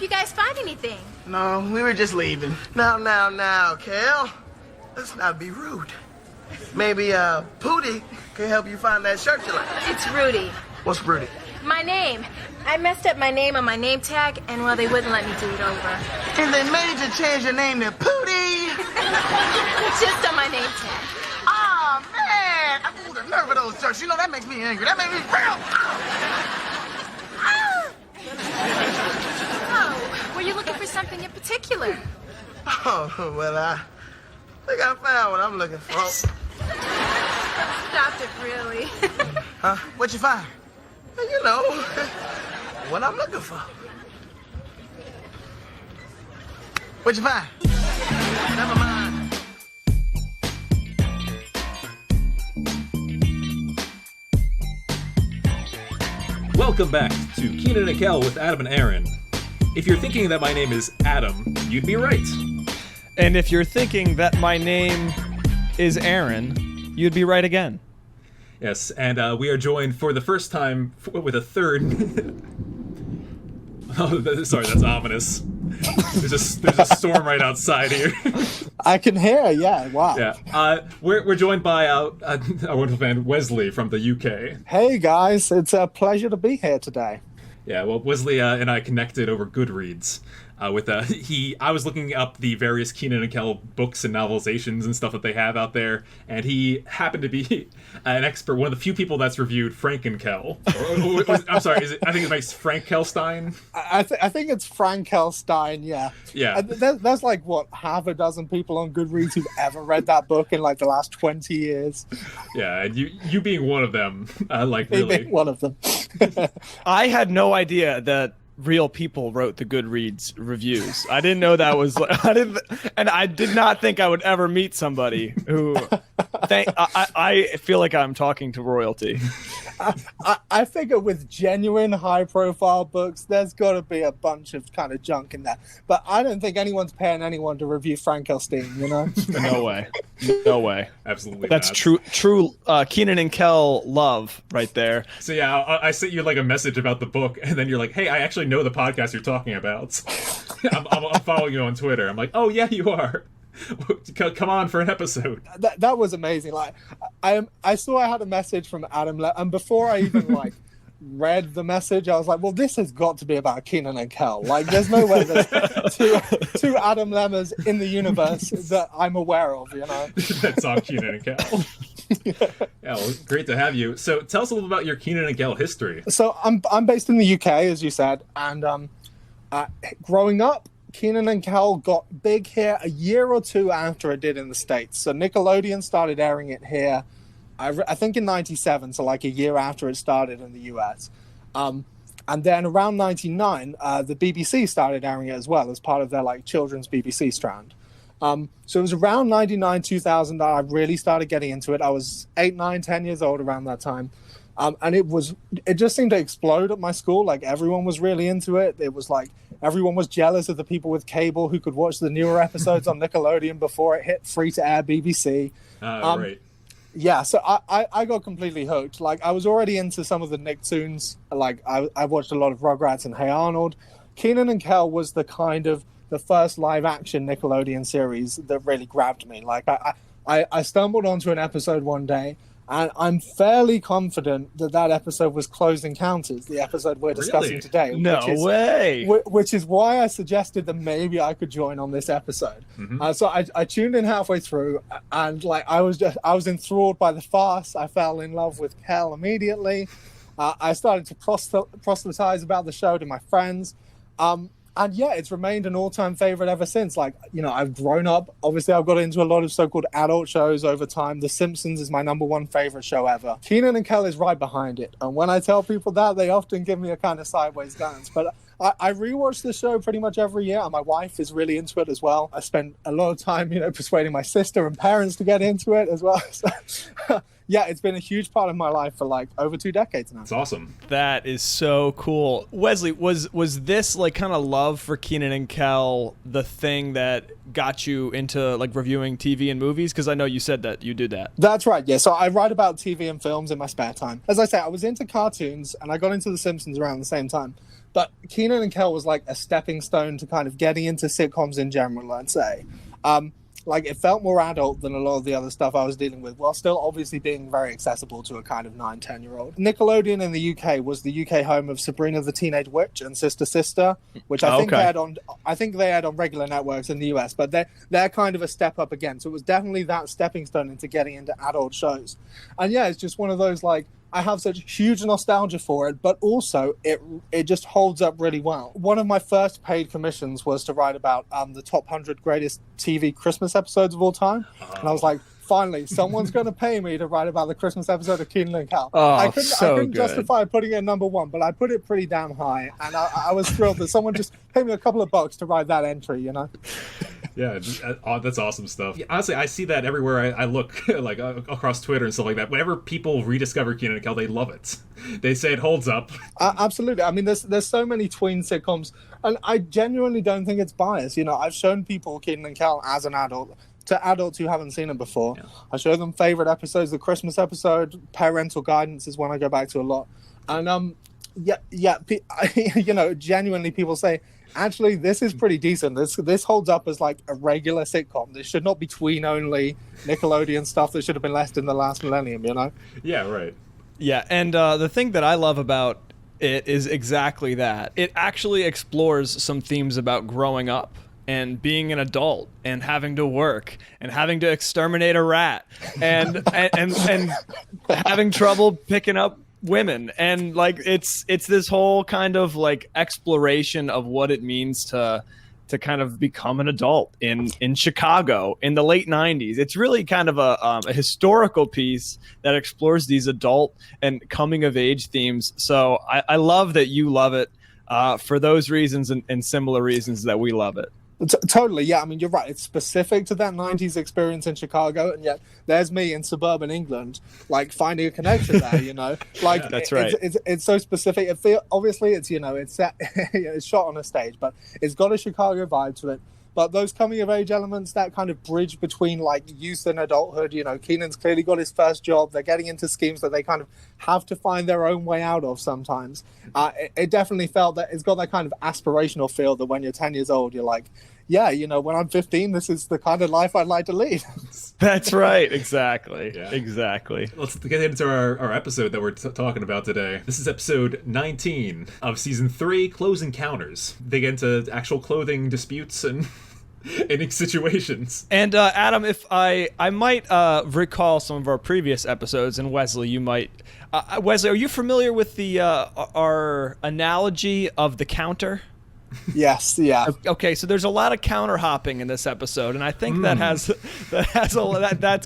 if you guys find anything. No, we were just leaving. Now, Kel. Let's not be rude. Maybe, Pudy can help you find that shirt you like. It's Rudy. What's Rudy? My name. I messed up my name on my name tag, and, well, they wouldn't let me do it over. And they made you change your name to Pudy. Just on my name tag. Oh, man. Ooh, the nerve of those jerks. You know, that makes me angry. That makes me real. Oh, were you looking for something in particular? Oh, well, I think I found what I'm looking for. Stop it, really. Huh? What'd you find? You know, what I'm looking for. What'd you find? Never mind. Welcome back to Kenan and Kel with Adam and Aaron. If you're thinking that my name is Adam, you'd be right. And if you're thinking that my name is Aaron, you'd be right again. Yes, and we are joined for the first time with a third... Oh, sorry, that's ominous. There's a storm right outside here. I can hear, yeah, wow. Yeah, we're joined by our wonderful fan Wesley from the UK. Hey guys, it's a pleasure to be here today. Yeah, well, Wesley and I connected over Goodreads. I was looking up the various Kenan and Kel books and novelizations and stuff that they have out there, and he happened to be an expert, one of the few people that's reviewed Frank and Kel. I'm sorry, I think it's Frank Kelstein? I think it's Frank Kelstein, yeah. Yeah. There's like, what, half a dozen people on Goodreads who've ever read that book in like the last 20 years. Yeah, and you being one of them, like Me really. being one of them. I had no idea that real people wrote the Goodreads reviews. I didn't know that was. I did not think I would ever meet somebody who. I feel like I'm talking to royalty. I figure with genuine high-profile books, there's got to be a bunch of kind of junk in there. But I don't think anyone's paying anyone to review Frank Kelstein, you know? No way. Absolutely That's not. true Kenan and Kel love right there. So yeah, I sent you like a message about the book, and then you're like, "Hey, I actually know the podcast you're talking about. I'm following you on Twitter." I'm like, "Oh yeah, you are. Come on for an episode." That was amazing. Like, I saw I had a message from Adam, and before I even like read the message, I was like, well, this has got to be about Kenan and Kel. Like, there's no way there's two Adam Lemmers in the universe that I'm aware of, you know? That's on Kenan and Kel. Yeah, well, great to have you. So tell us a little about your Kenan and Kel history. So I'm based in the UK, as you said, and growing up, Kenan and Kel got big here a year or two after it did in the States. So Nickelodeon started airing it here, I think in 97, so like a year after it started in the US. And then around 99, the BBC started airing it as well as part of their like children's BBC strand. So it was around 99, 2000 that I really started getting into it. I was 8, 9, 10 years old around that time. And it just seemed to explode at my school. Like everyone was really into it. It was like everyone was jealous of the people with cable who could watch the newer episodes on Nickelodeon before it hit free-to-air BBC. Right. Yeah, so I got completely hooked. Like I was already into some of the Nicktoons. Like I watched a lot of Rugrats and Hey Arnold. Kenan and Kel was the first live-action Nickelodeon series that really grabbed me. Like I stumbled onto an episode one day, and I'm fairly confident that episode was Close Encounters, the episode we're discussing today. No way. Which is why I suggested that maybe I could join on this episode. Mm-hmm. So I tuned in halfway through, and like I was enthralled by the farce. I fell in love with Kel immediately. I started to proselytize about the show to my friends. And yeah, it's remained an all-time favorite ever since. Like, you know, I've grown up. Obviously, I've got into a lot of so-called adult shows over time. The Simpsons is my number one favorite show ever. Kenan and Kel is right behind it. And when I tell people that, they often give me a kind of sideways glance. But I rewatch the show pretty much every year, and my wife is really into it as well. I spend a lot of time, you know, persuading my sister and parents to get into it as well. So, yeah, it's been a huge part of my life for like over 2 decades now. It's awesome. That is so cool. Wesley, was this like kind of love for Kenan and Kel the thing that got you into like reviewing TV and movies? Because I know you said that you did that. That's right, yeah. So I write about TV and films in my spare time. As I say, I was into cartoons, and I got into The Simpsons around the same time. But Kenan and Kel was like a stepping stone to kind of getting into sitcoms in general, I'd say. Like, it felt more adult than a lot of the other stuff I was dealing with, while still obviously being very accessible to a kind of 9-10-year-old. Nickelodeon in the UK was the UK home of Sabrina the Teenage Witch and Sister Sister, which I think they had on regular networks in the US, but they're kind of a step up again. So it was definitely that stepping stone into getting into adult shows. And yeah, it's just one of those, like, I have such huge nostalgia for it, but also it just holds up really well. One of my first paid commissions was to write about the top 100 greatest TV Christmas episodes of all time. And I was like, finally, someone's going to pay me to write about the Christmas episode of Kenan and Kel. Oh, I couldn't justify putting it at number one, but I put it pretty damn high. And I was thrilled that someone just paid me a couple of bucks to write that entry, you know? Yeah, that's awesome stuff. Yeah, honestly, I see that everywhere I look, like across Twitter and stuff like that. Whenever people rediscover Kenan and Kel, they love it. They say it holds up. Absolutely. I mean, there's so many tween sitcoms, and I genuinely don't think it's biased. You know, I've shown people Kenan and Kel as an adult to adults who haven't seen it before. Yeah. I show them favorite episodes. The Christmas episode, Parental Guidance is one I go back to a lot. And you know, genuinely people say, actually, this is pretty decent. This holds up as like a regular sitcom. This should not be tween only Nickelodeon stuff that should have been left in the last millennium, you know? Yeah, right. Yeah, and the thing that I love about it is exactly that. It actually explores some themes about growing up and being an adult and having to work and having to exterminate a rat and having trouble picking up women, and like it's this whole kind of like exploration of what it means to kind of become an adult in Chicago in the late 90s. It's really kind of a historical piece that explores these adult and coming of age themes. So I love that you love it for those reasons and similar reasons that we love it. Totally, yeah. I mean, you're right. It's specific to that 90s experience in Chicago, and yet there's me in suburban England, like, finding a connection there, you know? Like, that's right. It's so specific. Obviously, it's, you know, it's set, it's shot on a stage, but it's got a Chicago vibe to it. But those coming-of-age elements, that kind of bridge between, like, youth and adulthood, you know, Kenan's clearly got his first job. They're getting into schemes that they kind of have to find their own way out of sometimes. It definitely felt that it's got that kind of aspirational feel that when you're 10 years old, you're like, yeah, you know, when I'm 15, this is the kind of life I'd like to lead. That's right. Exactly. Yeah. Exactly. Let's get into our episode that we're talking about today. This is episode 19 of season 3, Close Encounters. They get into actual clothing disputes and in situations. And Adam, if I might recall some of our previous episodes, and Wesley, you might. Wesley, are you familiar with the our analogy of the counter? Yes, yeah. Okay, so there's a lot of counter hopping in this episode, and I think that's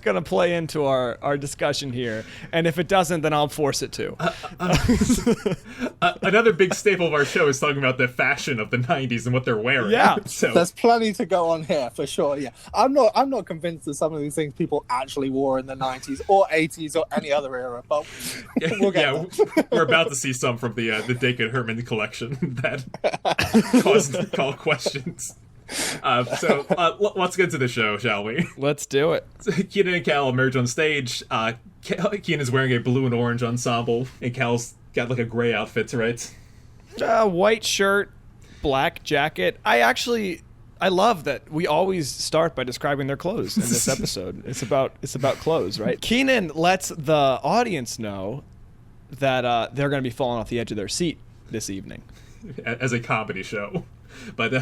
going to play into our discussion here. And if it doesn't, then I'll force it to. Another big staple of our show is talking about the fashion of the 90s and what they're wearing. Yeah, so there's plenty to go on here for sure. Yeah, I'm not convinced that some of these things people actually wore in the 90s or 80s or any other era, but we'll get there. We're about to see some from the Dakin Herman collection that call questions. So let's get to the show, shall we? Let's do it. Kenan and Kel emerge on stage. Kenan is wearing a blue and orange ensemble, and Kel's got like a gray outfit, right? White shirt, black jacket. I love that we always start by describing their clothes in this episode. It's about clothes, right? Kenan lets the audience know that they're going to be falling off the edge of their seat this evening. As a comedy show. But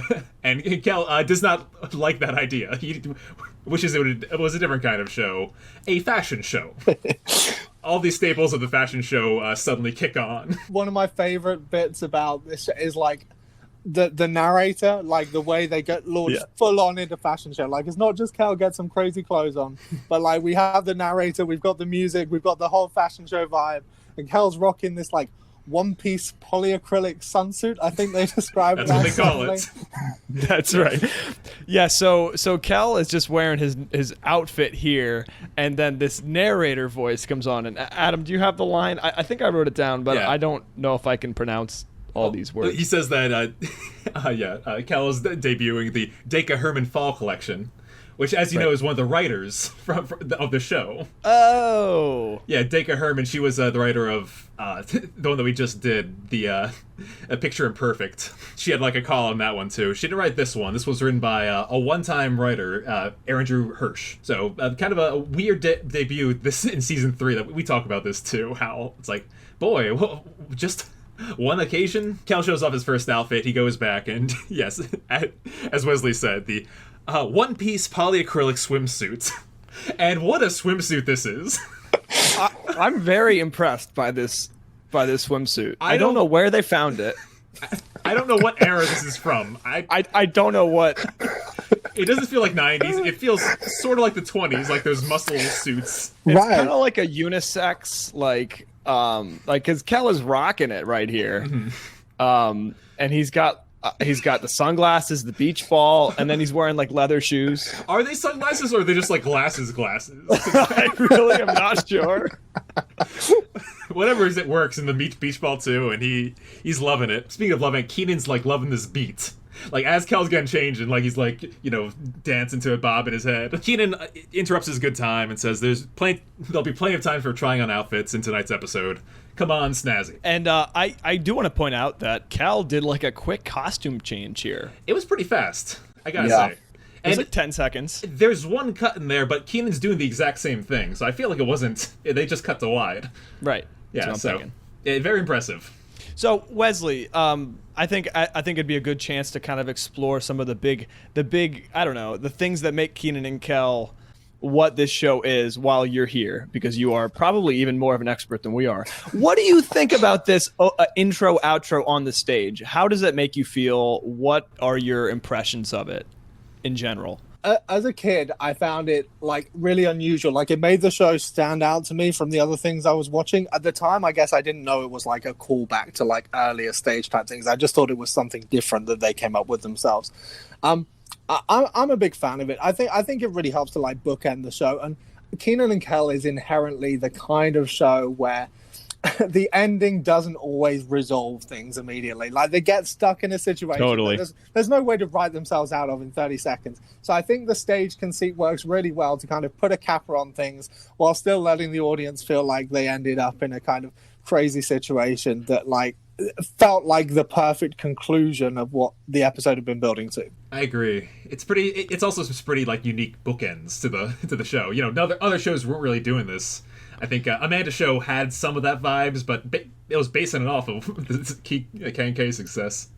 and Kel does not like that idea. He wishes it was a different kind of show, a fashion show. All these staples of the fashion show suddenly kick on. One of my favorite bits about this is like the narrator, like the way they get launched full on into fashion show. Like, it's not just Kel gets some crazy clothes on, but like we have the narrator, we've got the music, we've got the whole fashion show vibe, and Kel's rocking this like one-piece polyacrylic sunsuit, I think they describe it. That's what they call it. That's right. Yeah, so Kel is just wearing his outfit here, and then this narrator voice comes on. And Adam, do you have the line? I think I wrote it down, but I don't know if I can pronounce all these words. He says that Kel is debuting the Dacre Herman Fall collection, which, as you know, is one of the writers of the show. Oh. Yeah, Dacre Herman. She was the writer of the one that we just did, the A Picture Imperfect. She had like a call on that one too. She didn't write this one. This was written by a one-time writer, Aaron Drew Hirsch. So kind of a weird debut this in season 3. That we talk about this too. How it's like, boy, just one occasion. Kel shows off his first outfit. He goes back and yes, as Wesley said, the one-piece polyacrylic swimsuit. And what a swimsuit this is. I'm very impressed by this swimsuit. I don't know where they found it. I don't know what era this is from. I don't know what. It doesn't feel like 90s. It feels sort of like the 20s, like those muscle suits. It's kind of like a unisex, like because Kel is rocking it right here. Mm-hmm. And he's got the sunglasses, the beach ball, and then he's wearing like leather shoes. Are they sunglasses or are they just like glasses? I really am not sure. Whatever it works in the beach ball too, and he's loving it. Speaking of loving it, Kenan's like loving this beat. Like as Kel's getting changed and like he's like, you know, dancing to it, bob in his head. Kenan interrupts his good time and says there'll be plenty of time for trying on outfits in tonight's episode. Come on, Snazzy. And I do want to point out that Cal did like a quick costume change here. It was pretty fast, I gotta say. It was like 10 seconds. There's one cut in there, but Kenan's doing the exact same thing, so I feel like it wasn't. They just cut to wide. Right. Yeah. So very impressive. So Wesley, I think it'd be a good chance to kind of explore some of the big I don't know, the things that make Kenan and Kel what this show is while you're here, because you are probably even more of an expert than we are. What do you think about this intro outro on the stage? How does it make you feel? What are your impressions of it in general? As a kid, I found it like really unusual. Like it made the show stand out to me from the other things I was watching. At the time, I guess I didn't know it was like a callback to like earlier stage type things. I just thought it was something different that they came up with themselves. I'm a big fan of it. I think it really helps to like bookend the show. And Kenan and Kel is inherently the kind of show where the ending doesn't always resolve things immediately. Like they get stuck in a situation totally. There's no way to write themselves out of in 30 seconds. So I think the stage conceit works really well to kind of put a capper on things while still letting the audience feel like they ended up in a kind of crazy situation that like felt like the perfect conclusion of what the episode had been building to. I agree. It's also some pretty like unique bookends to the show. You know, other shows weren't really doing this. I think Amanda's show had some of that vibes, but it was basing it off of the K&K success.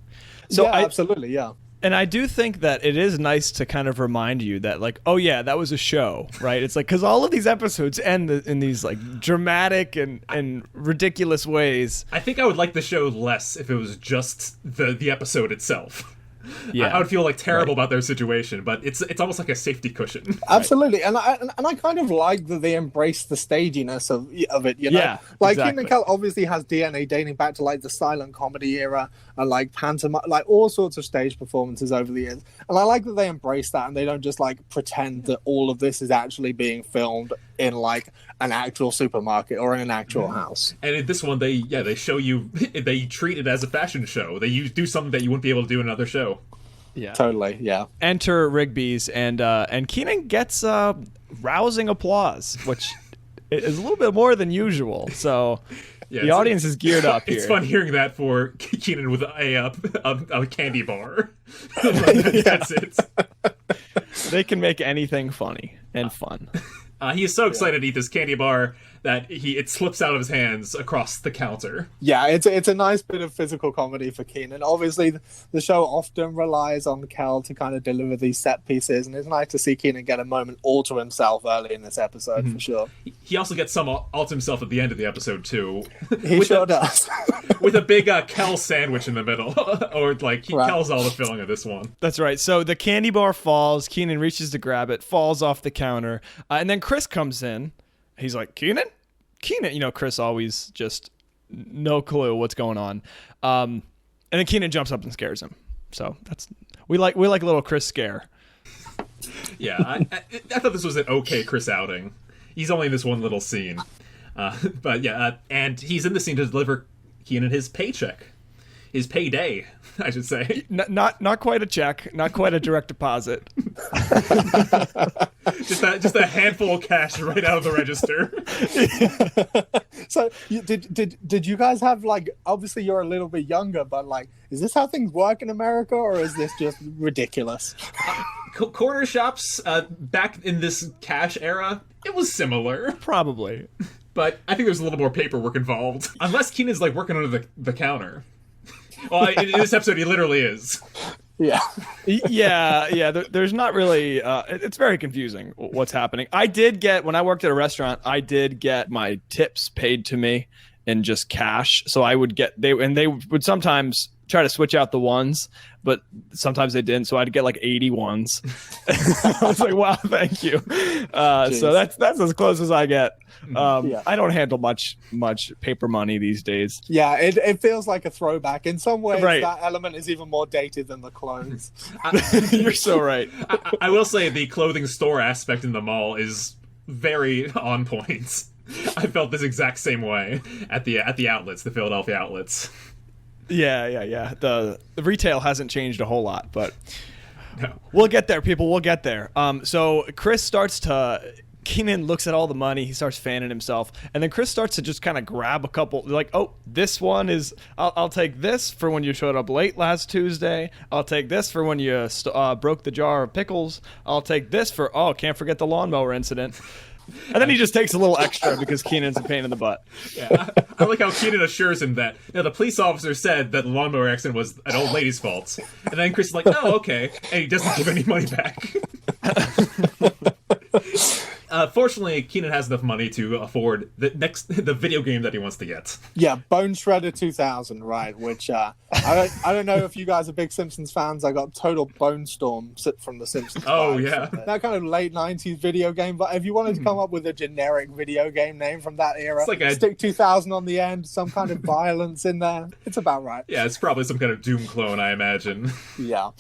So yeah, absolutely, yeah. And I do think that it is nice to kind of remind you that, like, oh yeah, that was a show, right? It's like, because all of these episodes end in these like dramatic and ridiculous ways. I think I would like the show less if it was just the episode itself. Yeah, I would feel like terrible about their situation, but it's almost like a safety cushion. Absolutely, and I kind of like that they embrace the staginess of it. You know, yeah, like exactly. Kenan and Kel obviously has DNA dating back to like the silent comedy era and like pantomime, like all sorts of stage performances over the years. And I like that they embrace that and they don't just like pretend that all of this is actually being filmed in like an actual supermarket or in an actual house. And in this one, they show you, they treat it as a fashion show. They do something that you wouldn't be able to do in another show. Yeah, totally. Yeah. Enter Rigby's and Kenan gets rousing applause, which is a little bit more than usual. So yeah, the audience is geared up here. It's fun hearing that for Kenan with a candy bar. That's it. They can make anything funny and fun. He is so excited to eat this candy bar that it slips out of his hands across the counter. Yeah, it's a nice bit of physical comedy for Kenan. Obviously, the show often relies on Kel to kind of deliver these set pieces, and it's nice to see Kenan get a moment all to himself early in this episode, for sure. He also gets some all to himself at the end of the episode, too. He sure does. With a big Kel sandwich in the middle. Or, like, Kel's all the filling of this one. That's right. So the candy bar falls. Kenan reaches to grab it, falls off the counter, and then Chris comes in. He's like, Kenan? You know, Chris always just no clue what's going on. And then Kenan jumps up and scares him. So we like a little Chris scare. Yeah, I thought this was an okay Chris outing. He's only in this one little scene. But yeah, and he's in the scene to deliver Kenan his paycheck. his payday, I should say. Not quite a check, not quite a direct deposit. just a handful of cash right out of the register. So did you guys have, like, obviously you're a little bit younger, but like, is this how things work in America, or is this just ridiculous? Corner shops back in this cash era, it was similar. Probably. But I think there's a little more paperwork involved. Unless Kenan's like working under the counter. Well, in this episode, he literally is. Yeah. Yeah. There's not really. It's very confusing what's happening. I did get, when I worked at a restaurant, I did get my tips paid to me in just cash. So I would get they would sometimes try to switch out the ones, but sometimes they didn't. So I'd get like 80 ones. I was like, wow, thank you. So that's as close as I get. I don't handle much paper money these days. Yeah, it feels like a throwback. In some ways, Right. that element is even more dated than the clothes. You're so right. I will say the clothing store aspect in the mall is very on point. I felt this exact same way at the outlets, the Philadelphia outlets. Yeah. The retail hasn't changed a whole lot, but No. we'll get there, people. We'll get there. So Kenan looks at all the money. He starts fanning himself, and then Chris starts to just kind of grab a couple. Like, oh, this one is. I'll take this for when you showed up late last Tuesday. I'll take this for when you broke the jar of pickles. I'll take this for. Oh, can't forget the lawnmower incident. And then he just takes a little extra because Kenan's a pain in the butt. Yeah, I like how Kenan assures him that the police officer said that the lawnmower accident was an old lady's fault, and then Chris is like, "Oh, okay," and he doesn't give any money back. Fortunately, Kenan has enough money to afford the video game that he wants to get. Yeah, Bone Shredder 2000, right? Which I don't know if you guys are big Simpsons fans. I got Total Bone Storm from the Simpsons. Oh, vibes. yeah. That kind of late 90s video game. But if you wanted to come up with a generic video game name from that era, It's like stick 2000 on the end, some kind of violence in there. It's about right. Yeah, it's probably some kind of Doom clone, I imagine. Yeah.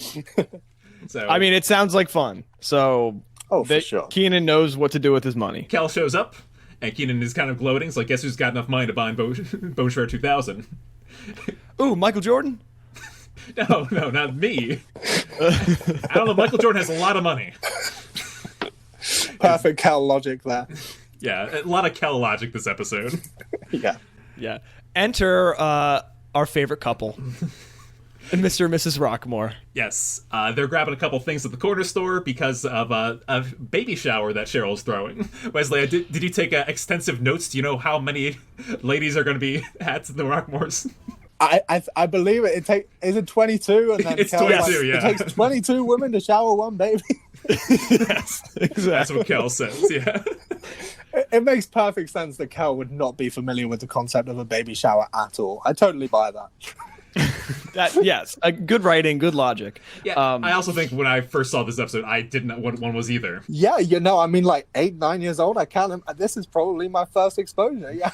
So, I mean, it sounds like fun. So For sure. Kenan knows what to do with his money. Kel shows up, and Kenan is kind of gloating. It's like, guess who's got enough money to buy Bone Shredder 2000? Ooh, Michael Jordan? No, not me. I don't know. Michael Jordan has a lot of money. Perfect Cal logic there. Yeah, a lot of Kel logic this episode. Yeah. Yeah. Enter our favorite couple, Mr. and Mrs. Rockmore. Yes, they're grabbing a couple things at the corner store because of a baby shower that Cheryl's throwing. Wesley, did you take extensive notes? Do you know how many ladies are going to be at the Rockmores? I believe it. Is it 22? And then It's Kel's 22, yeah. It takes 22 women to shower one baby. Yes, exactly. That's what Kel says, yeah. It makes perfect sense that Kel would not be familiar with the concept of a baby shower at all. I totally buy that. Yes, good writing, good logic. Yeah, I also think when I first saw this episode, I didn't know what one was either. Yeah, I mean, like 8, 9 years old, I count them. This is probably my first exposure. Yeah.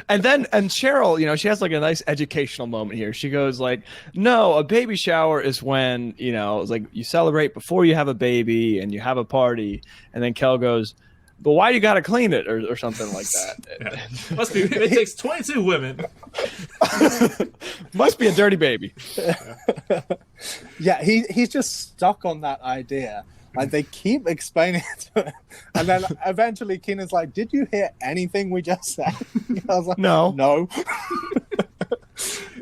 And Cheryl, she has like a nice educational moment here. She goes like, no, a baby shower is when, it's like you celebrate before you have a baby and you have a party. And then Kel goes, but why you got to clean it or something like that? Yeah. Must be. It takes 22 women. Must be a dirty baby. Yeah, he's just stuck on that idea. Like, they keep explaining it to him. And then eventually Kenan's like, did you hear anything we just said? I was like, No.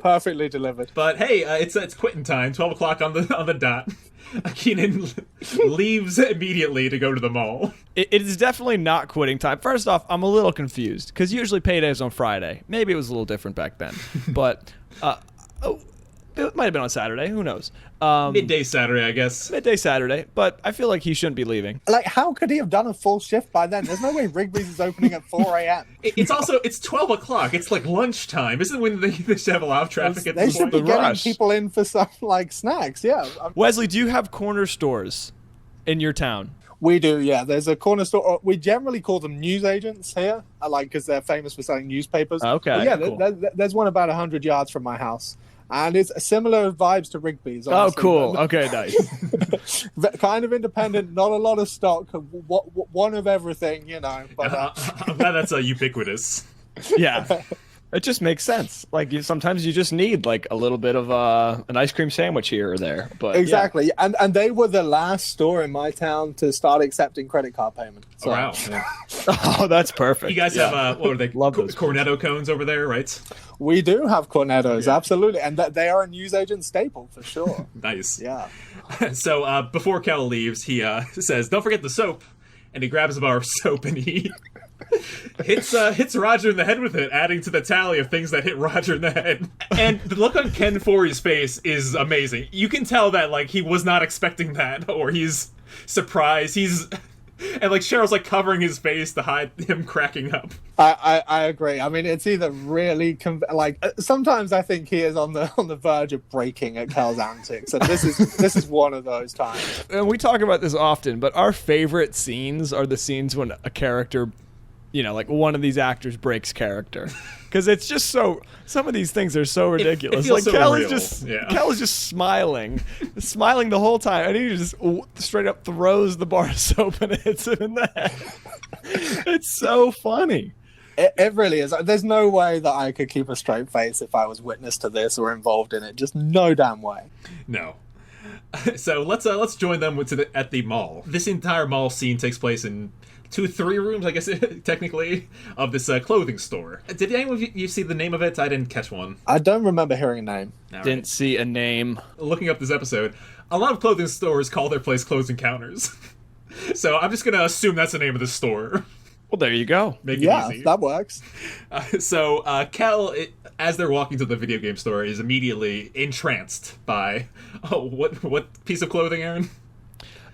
Perfectly delivered. But hey, it's quitting time. 12 o'clock on the dot. Kenan leaves immediately to go to the mall. It is definitely not quitting time. First off, I'm a little confused because usually payday's on Friday. Maybe it was a little different back then, but it might have been on Saturday. Who knows? Midday Saturday, I guess. Midday Saturday, but I feel like he shouldn't be leaving. Like, how could he have done a full shift by then? There's no way Rigby's is opening at 4 a.m. It's 12 o'clock. It's like lunchtime. Isn't when they should have a lot of traffic at They this should point? be getting rush. people in for some, like, snacks. Yeah. Wesley, do you have corner stores in your town? We do, yeah. There's a corner store. We generally call them news agents here, because they're famous for selling newspapers. Okay, But yeah, cool. there's one about 100 yards from my house. And it's similar vibes to Rigby's. Oh, honestly. cool. Okay, nice. Kind of independent, not a lot of stock, one of everything, But I'm glad that's ubiquitous. Yeah. It just makes sense. Like sometimes you just need like a little bit of an ice cream sandwich here or there. But exactly, and they were the last store in my town to start accepting credit card payment. So. Oh, wow. Yeah. Oh, that's perfect. You guys have what are they? Love those. Cornetto cones over there, right? We do have cornettos, absolutely, and they are a newsagent staple for sure. Nice. Yeah. So before Kel leaves, he says, "Don't forget the soap," and he grabs a bar of soap and he hits Roger in the head with it, adding to the tally of things that hit Roger in the head. And the look on Ken Forey's face is amazing. You can tell that like he was not expecting that, or he's surprised. And like Cheryl's like covering his face to hide him cracking up. I agree. I mean, it's either really sometimes I think he is on the verge of breaking at Kel's antics, and this is one of those times. And we talk about this often, but our favorite scenes are the scenes when a character, like one of these actors breaks character, because it's just so. Some of these things are so ridiculous. It feels like so Kel real. Kel is just smiling the whole time, and he just straight up throws the bar of soap and hits him in the head. It's so funny. It really is. There's no way that I could keep a straight face if I was witness to this or involved in it. Just no damn way. No. So let's join them at the mall. This entire mall scene takes place in 2-3 rooms, I guess, technically, of this clothing store. Did anyone of you see the name of it? I didn't catch one. I don't remember hearing a name. All Didn't right. see a name. Looking up this episode, a lot of clothing stores call their place closing counters. So I'm just going to assume that's the name of the store. Well, there you go. Make it Yeah, easy. that works. So Kel, as they're walking to the video game store, is immediately entranced by what piece of clothing, Aaron?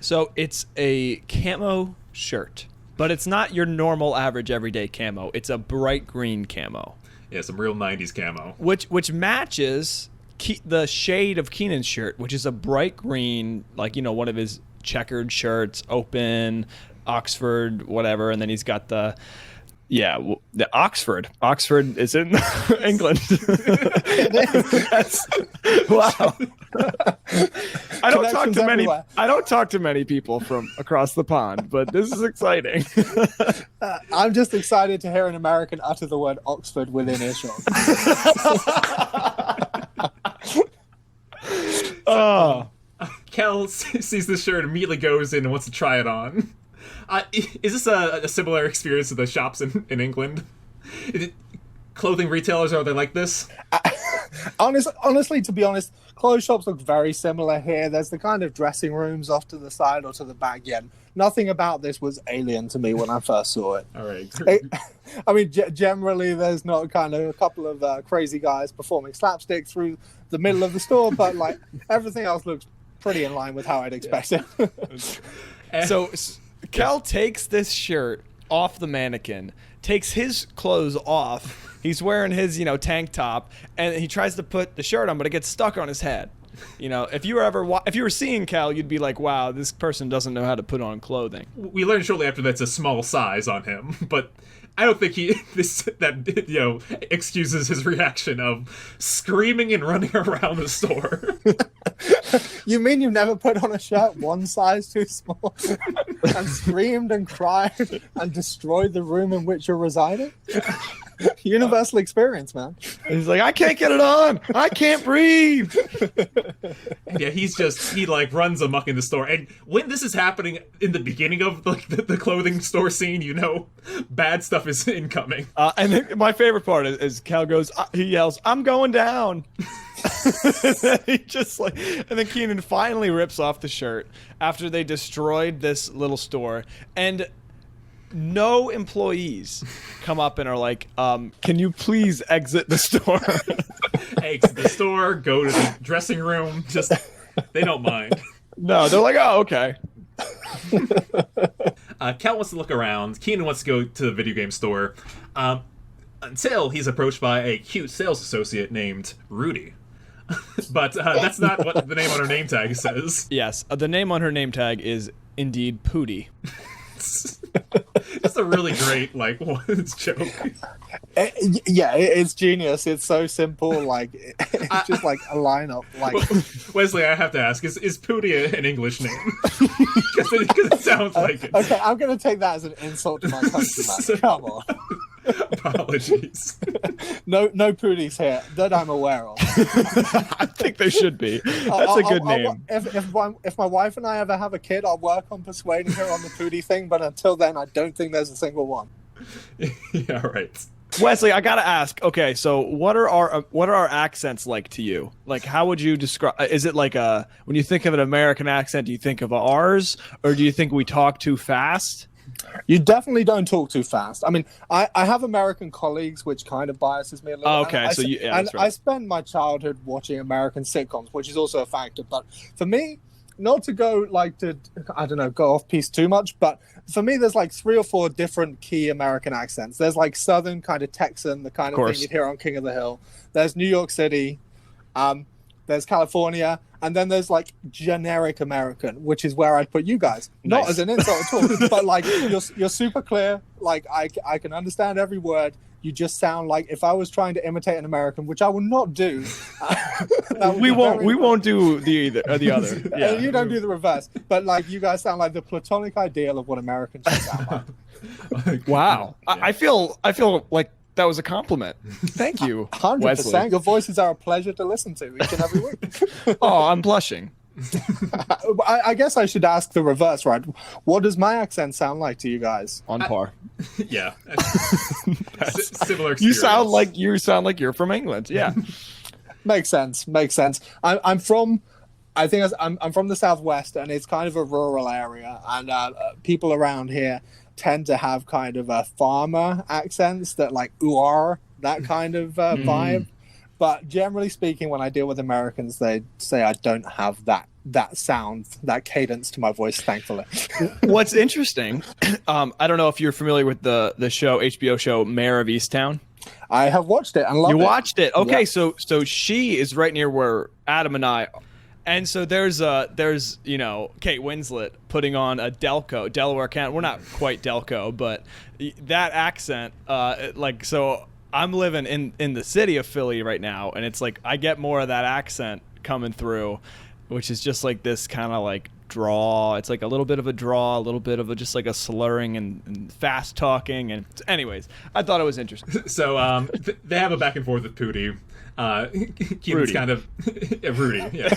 So it's a camo shirt, but it's not your normal average everyday camo. It's a bright green camo. Yeah, some real 90s camo. Which matches the shade of Kenan's shirt, which is a bright green, like, one of his checkered shirts, open, Oxford, whatever, and then he's got the Oxford. Oxford is in England. Wow. I don't talk to many people from across the pond, but this is exciting. I'm just excited to hear an American utter the word Oxford within earshot. Oh. Kel sees this shirt, immediately goes in and wants to try it on. Is this a similar experience to the shops in England? Clothing retailers, are they like this? Honestly, to be honest, clothes shops look very similar here. There's the kind of dressing rooms off to the side or to the back. Yeah, nothing about this was alien to me when I first saw it. All right. I mean, generally, there's not kind of a couple of crazy guys performing slapstick through the middle of the store, but like everything else looks pretty in line with how I'd expect it. So Kel takes this shirt off the mannequin, takes his clothes off. He's wearing his, tank top, and he tries to put the shirt on, but it gets stuck on his head. If you were seeing Kel, you'd be like, "Wow, this person doesn't know how to put on clothing." We learned shortly after that's a small size on him, but I don't think excuses his reaction of screaming and running around the store. You mean you've never put on a shirt one size too small and screamed and cried and destroyed the room in which you're residing? Universal experience, man. He's like, "I can't get it on. I can't breathe." Yeah, he runs amok in the store. And when this is happening in the beginning of the clothing store scene, bad stuff is incoming. And then my favorite part is Kel he yells, "I'm going down." And then Kenan finally rips off the shirt after they destroyed this little store, and no employees come up and are like, "Can you please exit the store?" Exit the store, go to the dressing room. Just they don't mind. No, they're like, "Oh, okay." Kel wants to look around. Kenan wants to go to the video game store, until he's approached by a cute sales associate named Rudy. But that's not what the name on her name tag says. Yes, the name on her name tag is indeed Pudy. That's a really great joke. It's genius. It's so simple. It's just like a lineup. Wesley, I have to ask: is Pudy an English name? Because it sounds like it. Okay, I'm gonna take that as an insult to my country, man. Come on. Apologies. No Pudies here that I'm aware of. I think there should be. That's a good name. If my wife and I ever have a kid, I'll work on persuading her on the Pudy thing. But until then, I don't think there's a single one. Yeah, right. Wesley, I gotta ask. Okay, so what are our accents like to you? Like, how would you describe? Is it like when you think of an American accent, do you think of ours, or do you think we talk too fast? You definitely don't talk too fast. I mean, I have American colleagues, which kind of biases me a little. Oh, okay, so that's right. I spent my childhood watching American sitcoms, which is also a factor. But for me, not to go go off piece too much, but for me, there's like 3 or 4 different key American accents. There's like Southern, kind of Texan, the kind of thing you'd hear on King of the Hill. There's New York City. There's California. And then there's like generic American, which is where I'd put you guys. Not as an insult at all, but like you're super clear. Like I can understand every word. You just sound like if I was trying to imitate an American, which I will not do. We won't do the other. Yeah. You don't do the reverse, but like you guys sound like the platonic ideal of what Americans should sound like. Wow, yeah. I feel like that was a compliment. Thank you, 100%. Your voices are a pleasure to listen to each and every week. Oh, I'm blushing. I guess I should ask the reverse, right? What does my accent sound like to you guys? On par. Yeah. Similar experience. You sound like you're from England. Yeah. Makes sense. I'm from the Southwest, and it's kind of a rural area, and people around here tend to have kind of a farmer accents that like ooh, that kind of vibe. But generally speaking, when I deal with Americans, they say I don't have that sound, that cadence to my voice, thankfully. What's interesting, I don't know if you're familiar with the HBO show Mayor of Easttown. I have watched it and loved it. You watched it? Okay, yeah. So she is right near where Adam and I. And so there's Kate Winslet putting on a Delaware accent. We're not quite Delco, but that accent, so I'm living in the city of Philly right now, and it's like I get more of that accent coming through, which is just like this kind of like draw. It's like a little bit of a draw, a little bit of just like a slurring and fast talking. And anyways, I thought it was interesting. So they have a back and forth with Pudy. Kenan's kind of Rudy. Yeah,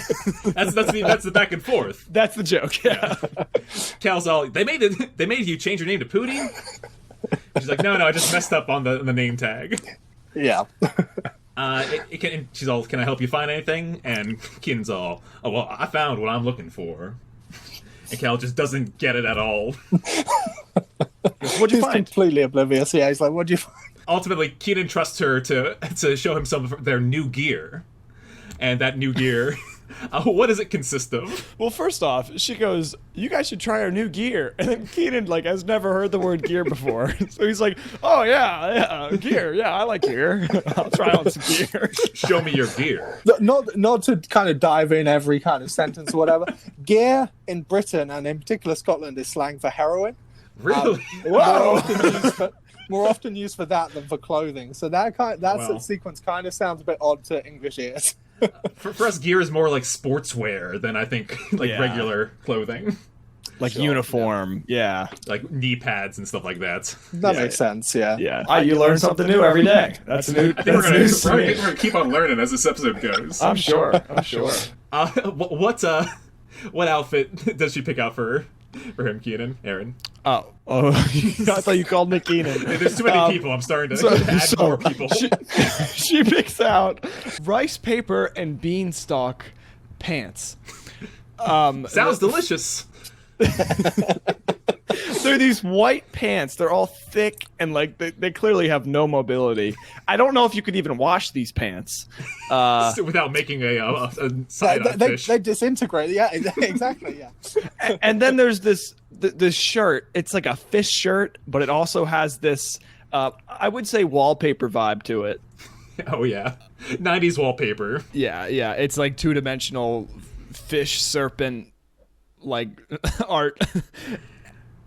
that's the back and forth. That's the joke. Yeah. Cal's all they made you change your name to Pudy. She's like, no, I just messed up on the name tag. Yeah. She's all, can I help you find anything? And Kenan's all, oh well, I found what I'm looking for. And Cal just doesn't get it at all. What'd you find? Completely oblivious. Yeah, he's like, what'd you find? Ultimately, Kenan trusts her to show him some of their new gear. And that new gear, what does it consist of? Well, first off, she goes, you guys should try our new gear. And then Kenan, has never heard the word gear before. So he's like, oh, yeah, gear. Yeah, I like gear. I'll try on some gear. Show me your gear. Not to kind of dive in every kind of sentence or whatever. Gear in Britain, and in particular Scotland, is slang for heroin. Really? More often used for that than for clothing. So that sequence kind of sounds a bit odd to English ears. For us, gear is more like sportswear than I think regular clothing. Like uniform, yeah. Like knee pads and stuff like that. That makes sense, yeah. Yeah. You learn something new every day. That's new. I think we're gonna keep on learning as this episode goes. I'm sure. What outfit does she pick out for him, Kenan? Aaron? Oh, I thought you called me Kenan. There's too many people. I'm starting to add more people. She picks out rice paper and beanstalk pants. Sounds delicious. They're these white pants. They're all thick and they clearly have no mobility. I don't know if you could even wash these pants without making a side fish. They disintegrate. Yeah, exactly. Yeah. And then there's this shirt. It's like a fish shirt, but it also has this I would say wallpaper vibe to it. Oh yeah, 90s wallpaper. Yeah. It's like 2-dimensional fish serpent art.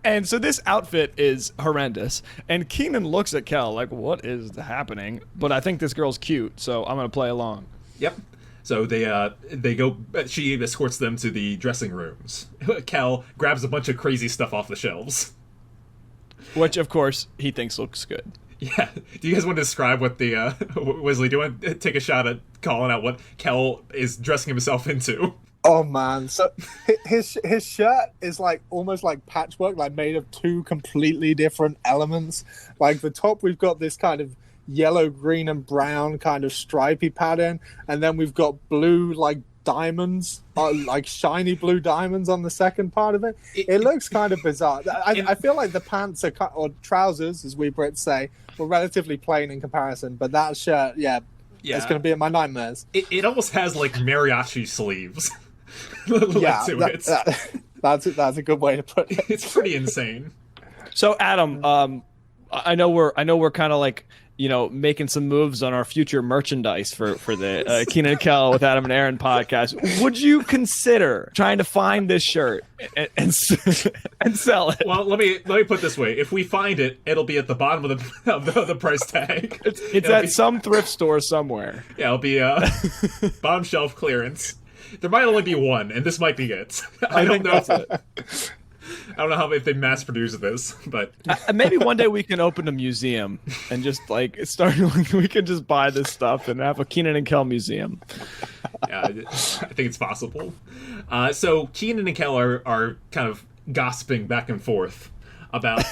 And so this outfit is horrendous. And Kenan looks at Kel like, what is happening? But I think this girl's cute, so I'm going to play along. Yep. So they go, she escorts them to the dressing rooms. Kel grabs a bunch of crazy stuff off the shelves. Which, of course, he thinks looks good. Yeah. Do you guys want to describe what the Wesley? Do you want to take a shot at calling out what Kel is dressing himself into? Oh man, so his shirt is like almost like patchwork, like made of two completely different elements. Like the top, we've got this kind of yellow, green, and brown kind of stripy pattern, and then we've got blue like diamonds, like shiny blue diamonds on the second part of it. It looks kind of bizarre. I feel like the pants are or trousers, as we Brits say, were relatively plain in comparison, but that shirt, yeah. It's going to be in my nightmares. It almost has like mariachi sleeves. Yeah, that's a good way to put it. It's pretty insane. So Adam, I know we're kind of like, you know, making some moves on our future merchandise for the Kenan and Kel with Adam and Aaron podcast. Would you consider trying to find this shirt and sell it? Well, let me put it this way: if we find it, it'll be at the bottom of the price tag. It's at some thrift store somewhere. Yeah, it'll be bottom shelf clearance. There might only be one, and this might be it. I don't know. That's it. I don't know if they mass produce this, but maybe one day we can open a museum and just like start. We can just buy this stuff and have a Kenan and Kel museum. Yeah, I think it's possible. So Kenan and Kel are kind of gossiping back and forth about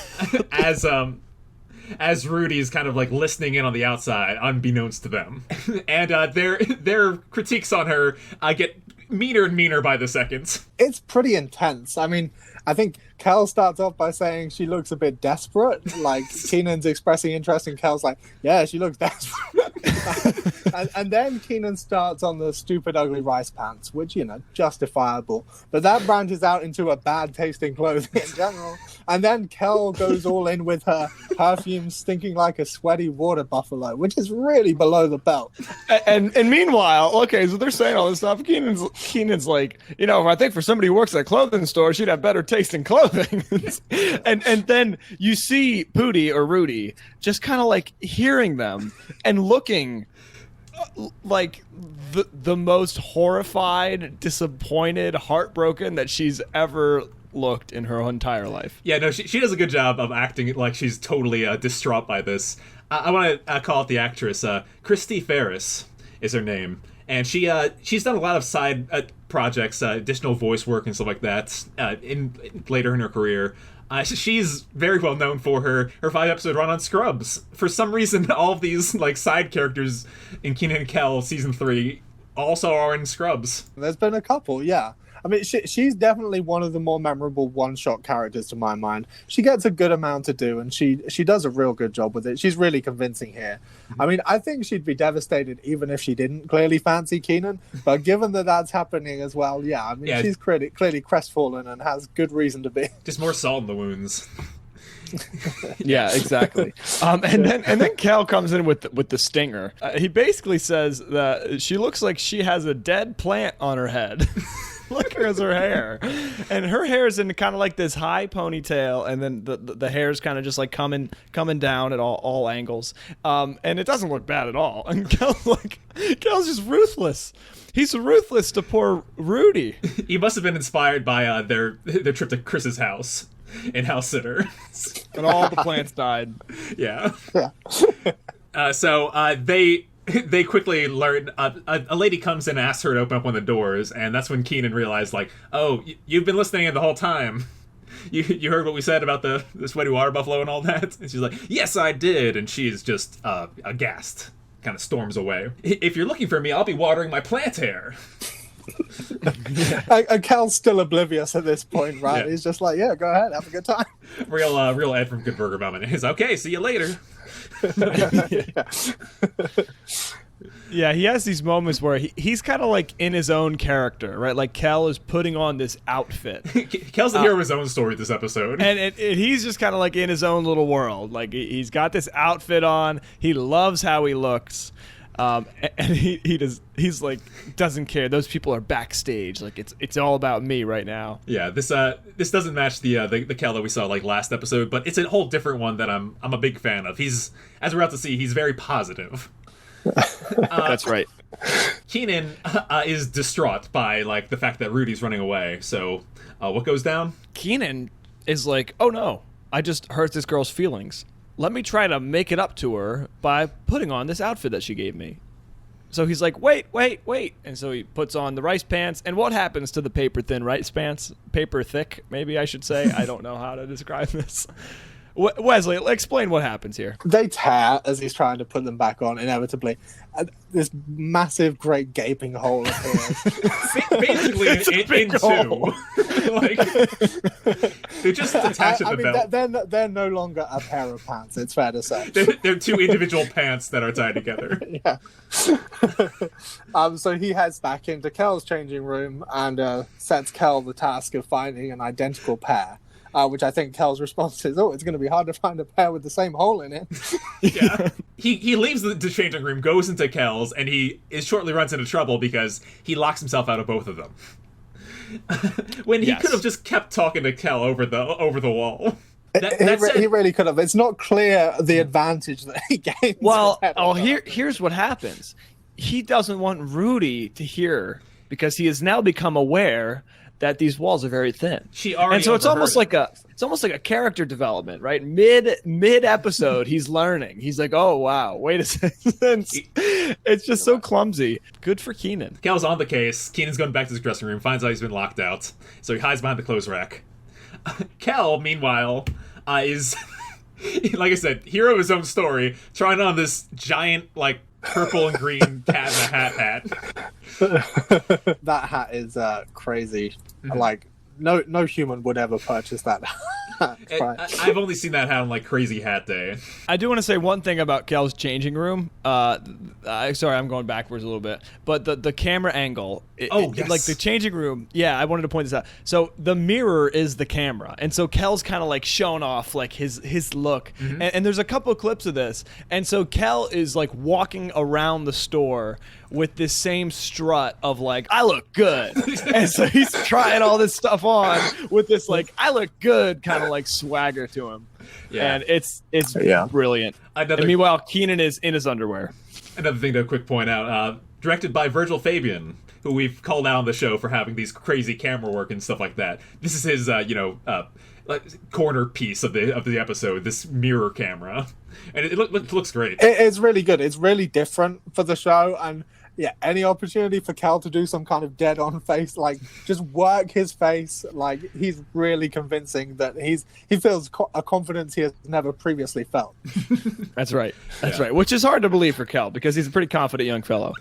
as Rudy's kind of like listening in on the outside, unbeknownst to them, and their critiques on her get meaner and meaner by the second. It's pretty intense. I mean, I think Kel starts off by saying she looks a bit desperate. Like, Kenan's expressing interest, and Kel's like, yeah, she looks desperate. and then Kenan starts on the stupid, ugly rice pants, which, you know, justifiable. But that branches out into a bad tasting clothing in general. And then Kel goes all in with her perfume stinking like a sweaty water buffalo, which is really below the belt. And meanwhile, okay, so they're saying all this stuff. Kenan's like, you know, I think for somebody who works at a clothing store, she'd have better taste in clothing. and then you see Pudy or Rudy just kind of like hearing them and looking like the most horrified, disappointed, heartbroken that she's ever looked in her entire life. Yeah, no, she does a good job of acting like she's totally distraught by this. I want to call out the actress. Christy Ferris is her name. And she's done a lot of side projects, additional voice work and stuff like that later in her career. She's very well known for her 5-episode run on Scrubs. For some reason, all of these like side characters in Kenan and Kel season 3 also are in Scrubs. There's been a couple, yeah. I mean, she's definitely one of the more memorable one-shot characters to my mind. She gets a good amount to do, and she does a real good job with it. She's really convincing here. I mean, I think she'd be devastated even if she didn't clearly fancy Kenan, but given that that's happening as well, yeah, I mean, she's clearly crestfallen and has good reason to be. Just more salt in the wounds. Yeah, exactly. And then Kel comes in with the stinger. He basically says that she looks like she has a dead plant on her head. Look at her hair, and her hair is in kind of like this high ponytail, and then the hair is kind of just like coming down at all angles, and it doesn't look bad at all. And Kel's just ruthless. He's ruthless to poor Rudy. He must have been inspired by their trip to Chris's house in House Sitter, and all the plants died. Yeah. So they quickly learn. A lady comes in and asks her to open up one of the doors, and that's when Kenan realized, like, oh, you've been listening in the whole time. You heard what we said about the sweaty water buffalo and all that? And she's like, yes, I did. And she's just aghast, kind of storms away. If you're looking for me, I'll be watering my plant hair. And Cal's still oblivious at this point, right? Yeah. He's just like, yeah, go ahead, have a good time. Real Ed from Good Burger Moment is, okay, see you later. Yeah, he has these moments where he's kind of like in his own character, right? Like Kel is putting on this outfit. Kel's the hero of his own story this episode. And he's just kind of like in his own little world. Like he's got this outfit on. He loves how he looks. And he's like doesn't care. Those people are backstage. Like it's all about me right now. Yeah, this doesn't match the Kel that we saw like last episode, but it's a whole different one that I'm a big fan of. He's, as we're about to see, he's very positive. That's right. Kenan is distraught by like the fact that Rudy's running away. So what goes down? Kenan is like, oh no, I just hurt this girl's feelings. let me try to make it up to her by putting on this outfit that she gave me. So he's like, wait. And so he puts on the rice pants. And what happens to the paper thin rice pants? Paper thick, maybe I should say. I don't know how to describe this. Wesley, explain what happens here. They tear as he's trying to put them back on, inevitably. This massive, great gaping hole appears. Basically, in two. Like, they just attach at the belt. They're no longer a pair of pants, it's fair to say. They're two individual pants that are tied together. Yeah. So he heads back into Kel's changing room and sets Kel the task of finding an identical pair. Which I think Kel's response is, it's going to be hard to find a pair with the same hole in it. Yeah. He leaves the changing room, goes into Kel's, and he shortly runs into trouble because he locks himself out of both of them. When he could have just kept talking to Kel over the wall. He really could have. It's not clear the advantage that he gains. Well, here's what happens. He doesn't want Rudy to hear because he has now become aware that these walls are very thin. And so it's almost like a character development, right? Mid episode, he's learning. He's like, oh wow, wait a second. It's just so clumsy. Good for Kenan. Kel's on the case. Kenan's going back to his dressing room, finds out he's been locked out, so he hides behind the clothes rack. Kel, meanwhile, is like I said, hero of his own story, trying on this giant purple and green cat in a hat. That hat is crazy. Like no human would ever purchase that hat. I've only seen that hat on Crazy Hat Day. I do want to say one thing about Kel's changing room. Sorry, I'm going backwards a little bit, but the camera angle. Yes. The changing room. Yeah, I wanted to point this out. So the mirror is the camera, and so Kel's kind of showing off his look. Mm-hmm. And there's a couple of clips of this, and so Kel is walking around the store with this same strut of I look good, and so he's trying all this stuff on with this I look good kind of swagger to him. Yeah, and it's brilliant. And meanwhile, Kenan is in his underwear. Another thing to quick point out, directed by Virgil Fabian, who we've called out on the show for having these crazy camera work and stuff like that. This is his corner piece of the episode, this mirror camera, and it looks great. It's really good. It's really different for the show, and any opportunity for Kel to do some kind of dead-on face, just work his face, he's really convincing that he feels a confidence he has never previously felt. That's right. That's right. Which is hard to believe for Kel because he's a pretty confident young fellow.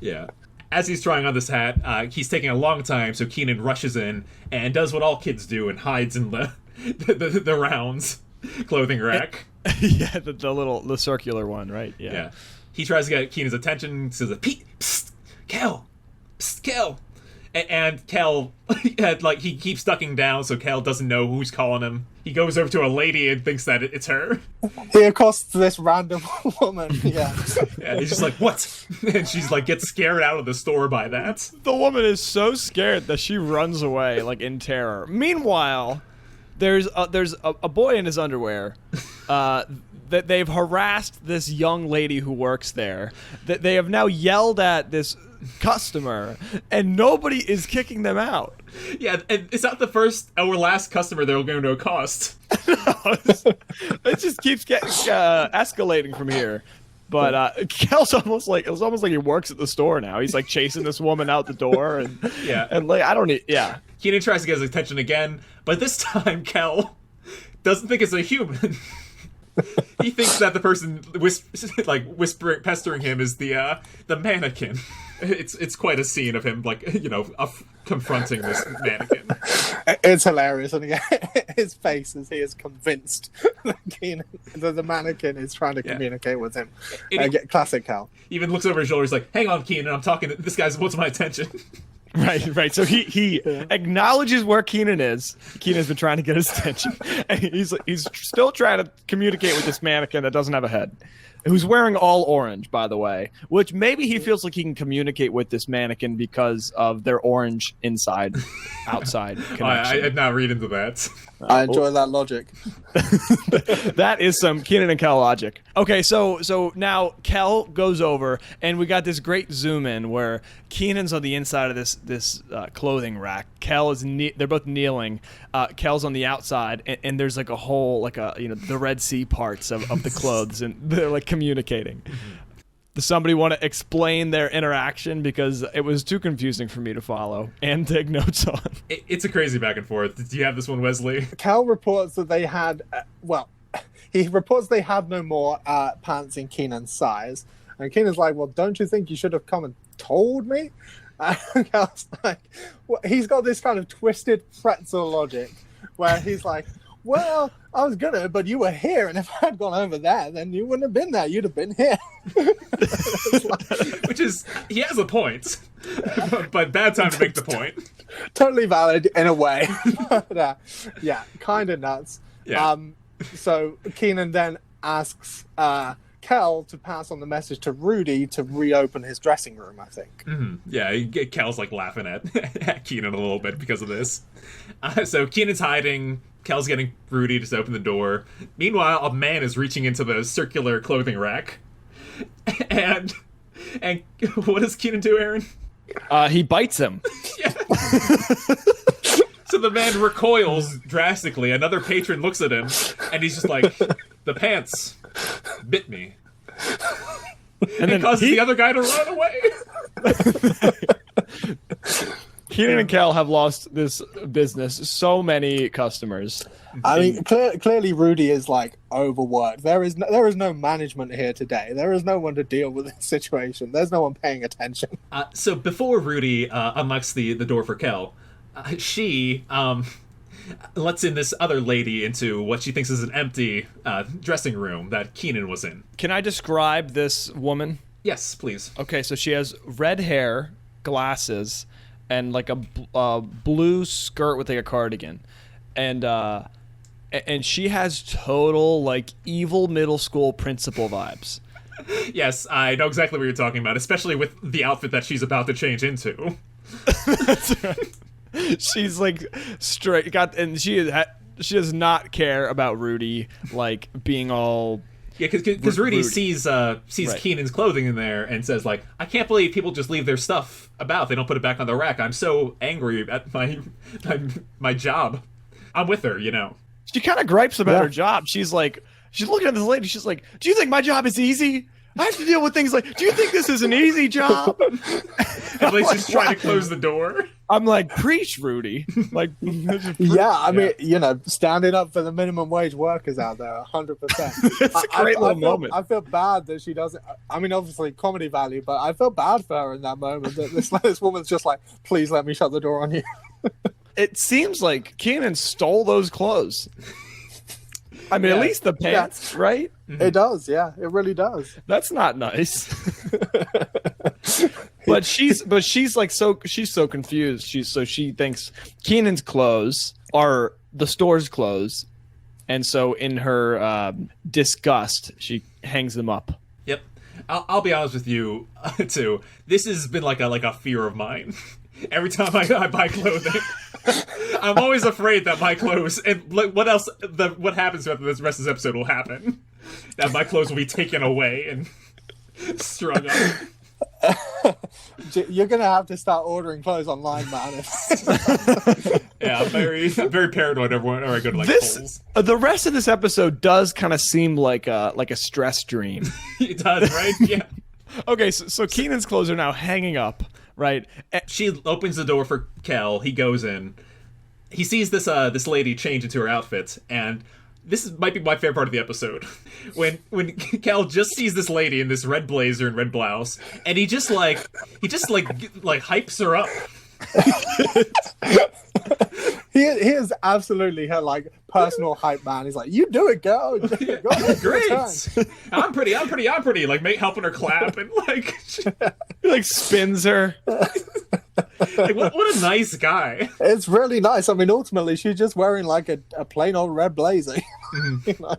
Yeah. As he's trying on this hat, he's taking a long time, so Kenan rushes in and does what all kids do and hides in the rounds clothing rack. Yeah, the circular one, right? Yeah. He tries to get Kenan's attention, says, "Pete, psst, Kel, psst, Kel." And Kel, he keeps ducking down, so Kel doesn't know who's calling him. He goes over to a lady and thinks that it's her. He accosts this random woman, yeah. And he's just what? And she's gets scared out of the store by that. The woman is so scared that she runs away, in terror. Meanwhile, there's a boy in his underwear, that they've harassed this young lady who works there, that they have now yelled at this customer, and nobody is kicking them out. Yeah, and it's not the first or last customer they're going to accost. It just keeps getting escalating from here. But Kel's almost like he works at the store now. He's chasing this woman out the door, and I don't need. Yeah, Kenan tries to get his attention again, but this time Kel doesn't think it's a human. He thinks that the person whispering, pestering him is the mannequin. It's quite a scene of him confronting this mannequin. It's hilarious, and his face as he is convinced that the mannequin is trying to communicate with him. Classic Kel. Even looks over his shoulder. He's like, "Hang on, Kenan, I'm talking. This guy's wants my attention." Right. So he acknowledges where Kenan is. Kenan's been trying to get his attention, and he's still trying to communicate with this mannequin that doesn't have a head. who's wearing all orange, by the way, which maybe he feels like he can communicate with this mannequin because of their orange inside, outside connection. I did not read into that. I enjoy that logic. That is some Kenan and Kel logic. Okay, so now Kel goes over, and we got this great zoom in where Kenan's on the inside of this clothing rack. Kel is they're both kneeling. Kel's on the outside, and there's like a whole the Red Sea parts of the clothes, and they're like communicating. Does somebody want to explain their interaction, because it was too confusing for me to follow and take notes on? It's a crazy back and forth. Do you have this one, Wesley? Cal reports that they had, he reports they had no more pants in Kenan's size. And Kenan's like, well, don't you think you should have come and told me? And Cal's like, well, he's got this kind of twisted pretzel logic where he's like, well, I was gonna, but you were here, and if I had gone over there, then you wouldn't have been there. You'd have been here. Which is, he has a point, but bad time to make the point. Totally valid in a way. But, yeah, kind of nuts. Yeah. So Kenan then asks Kel to pass on the message to Rudy to reopen his dressing room, I think. Mm-hmm. Yeah, Kel's like laughing at Kenan a little bit because of this. So Kenan's hiding. Kel's getting Rudy to open the door. Meanwhile, a man is reaching into the circular clothing rack. And what does Kenan do, Aaron? He bites him. Yeah. So the man recoils drastically. Another patron looks at him, and he's just like, the pants bit me. And then causes the other guy to run away. Kenan and Kel have lost this business so many customers. I mean, clearly Rudy is like overworked. There is no management here today. There is no one to deal with this situation. There's no one paying attention. So before Rudy unlocks the door for Kel, she lets in this other lady into what she thinks is an empty dressing room that Kenan was in. Can I describe this woman? Yes, please. Okay, so she has red hair, glasses, and like a blue skirt with like a cardigan, and she has total like evil middle school principal vibes. Yes, I know exactly what you're talking about, especially with the outfit that she's about to change into. That's right. She's like straight and she does not care about Rudy like being all. Yeah, because Rudy sees right. Kenan's clothing in there and says, like, I can't believe people just leave their stuff about. They don't put it back on the rack. I'm so angry at my job. I'm with her, you know. She kind of gripes about her job. She's looking at this lady. She's like, do you think my job is easy? I have to deal with things like, do you think this is an easy job? And like, she's trying to close the door. I'm like, preach, Rudy. Like, yeah, I mean, you know, standing up for the minimum wage workers out there, 100%. It's a great little moment. I feel bad that she doesn't. I mean, obviously, comedy value, but I feel bad for her in that moment. That this woman's just like, please let me shut the door on you. It seems like Kenan stole those clothes. I mean, at least the pants, right? It does, yeah. It really does. That's not nice. But she's so confused. She thinks Kenan's clothes are the store's clothes, and so in her disgust, she hangs them up. Yep, I'll be honest with you too. This has been like a fear of mine. Every time I buy clothing, I'm always afraid that my clothes and what happens after this rest of this episode will happen. That my clothes will be taken away and strung up. You're gonna have to start ordering clothes online, man. Yeah, I'm very paranoid. Everyone, or I go to like Kohl's. The rest of this episode does kind of seem like a stress dream. It does, right? Yeah. Okay, so Kenan's clothes are now hanging up, right? She opens the door for Kel. He goes in. He sees this lady change into her outfit, and might be my favorite part of the episode. When Kel just sees this lady in this red blazer and red blouse, and he just hypes her up. He is absolutely her like personal hype man. He's like, you do it, girl. Go ahead, great. I'm pretty. Like helping her clap and like he like spins her. Like what a nice guy. It's really nice. I mean, ultimately, she's just wearing like a plain old red blazer. Mm-hmm. You know?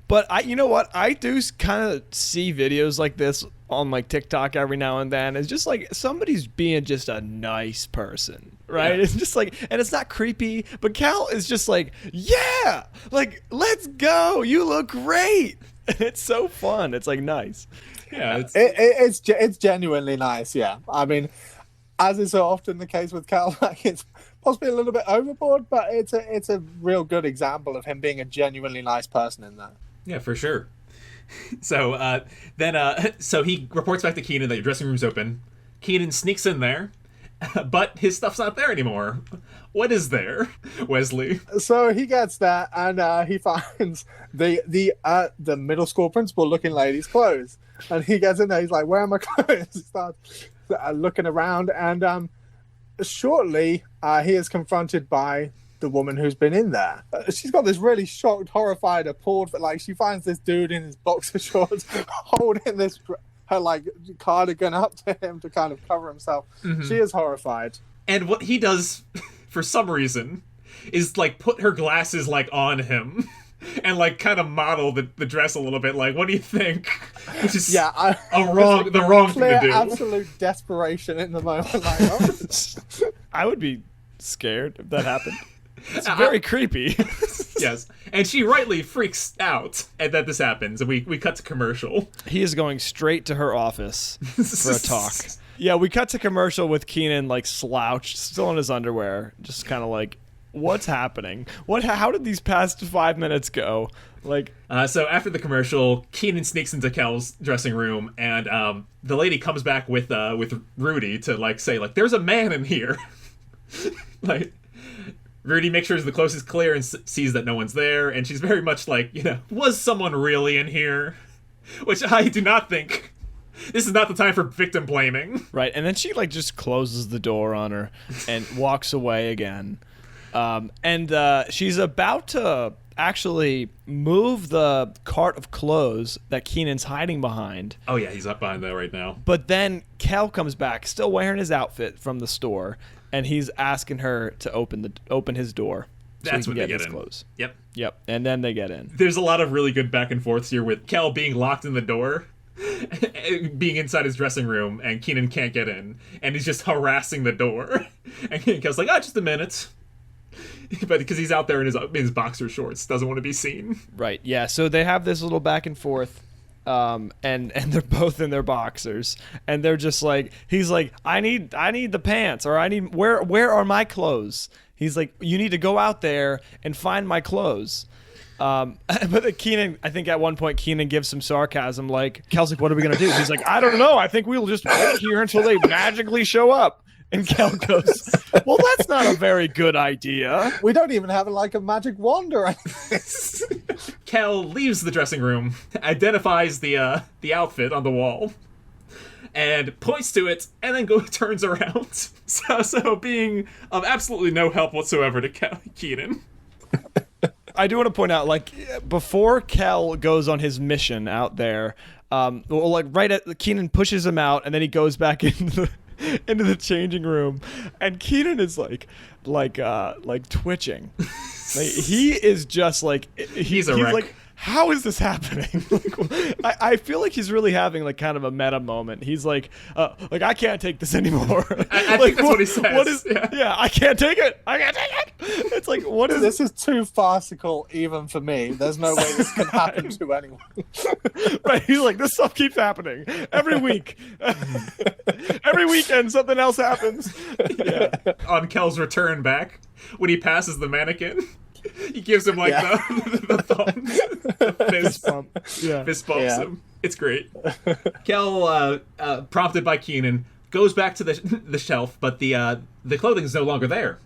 But you know what? I do kind of see videos like this on like TikTok every now and then. It's just like somebody's being just a nice person, right? Yeah. It's just like, and it's not creepy, but Cal is just like, yeah, like, let's go. You look great. It's so fun. It's like nice. Yeah, It's genuinely nice. Yeah, I mean, as is so often the case with Cal, like it's possibly a little bit overboard, but it's a real good example of him being a genuinely nice person in that. yeah, for sure. So so he reports back to Kenan that your dressing room's open. Kenan sneaks in there, but his stuff's not there anymore. What is there, Wesley? So he gets there and he finds the middle school principal looking lady's clothes, and he gets in there. He's like, "Where are my clothes?" He starts looking around, and shortly he is confronted by the woman who's been in there. She's got this really shocked, horrified, appalled, but like she finds this dude in his boxer shorts holding this her like cardigan up to him to kind of cover himself. Mm-hmm. She is horrified. And what he does, for some reason, is like put her glasses like on him and like kind of model the dress a little bit. Like, what do you think? Which is the wrong thing to do. Absolute desperation in the moment. Like, oh. I would be scared if that happened. It's very creepy. Yes, and she rightly freaks out that this happens, and we cut to commercial. He is going straight to her office for a talk. Yeah, we cut to commercial with Kenan like slouched, still in his underwear, just kind of like, what's happening? How did these past 5 minutes go? Like, so after the commercial, Kenan sneaks into Kel's dressing room, and the lady comes back with Rudy to like say like, "There's a man in here." Like, Rudy makes sure the close is clear and sees that no one's there, and she's very much like, was someone really in here? Which I do not think. This is not the time for victim blaming. Right, and then she like just closes the door on her and walks away again. And she's about to actually move the cart of clothes that Kenan's hiding behind. Oh yeah, he's up behind that right now. But then Kel comes back, still wearing his outfit from the store, and he's asking her to open his door. That's so when he they can get his in. Clothes. Yep. And then they get in. There's a lot of really good back and forths here with Kel being locked in the door, being inside his dressing room, and Kenan can't get in, and he's just harassing the door. And Kel's like, just a minute. But because he's out there in his boxer shorts, doesn't want to be seen. Right. Yeah. So they have this little back and forth, and they're both in their boxers, and they're just like, he's like, I need the pants, or where are my clothes? He's like, you need to go out there and find my clothes. But Kenan, I think at one point Kenan gives some sarcasm, like, Kel's like, what are we gonna do? He's like, I don't know. I think we'll just wait here until they magically show up. And Kel goes, well, that's not a very good idea. We don't even have like a magic wand or anything. Kel leaves the dressing room, identifies the outfit on the wall, and points to it, and then turns around. So being of absolutely no help whatsoever to Kenan. I do want to point out, like, before Kel goes on his mission out there, Kenan pushes him out, and then he goes back into the changing room, and Kenan is like twitching. Like, he is just like he's a wreck. Like, how is this happening? Like, I feel like he's really having like kind of a meta moment. He's like I can't take this anymore. I think that's what he says. What is? Yeah, I can't take it. I can't take it. It's like, what is this? Is too farcical even for me. There's no way this can happen to anyone. Right? He's like, this stuff keeps happening every week. Every weekend something else happens. Yeah. On Kel's return back, when he passes the mannequin, he gives him like the thumbs, the fist bump. Yeah. Fist bumps him. It's great. Kel, prompted by Kenan, goes back to the shelf, but the clothing is no longer there.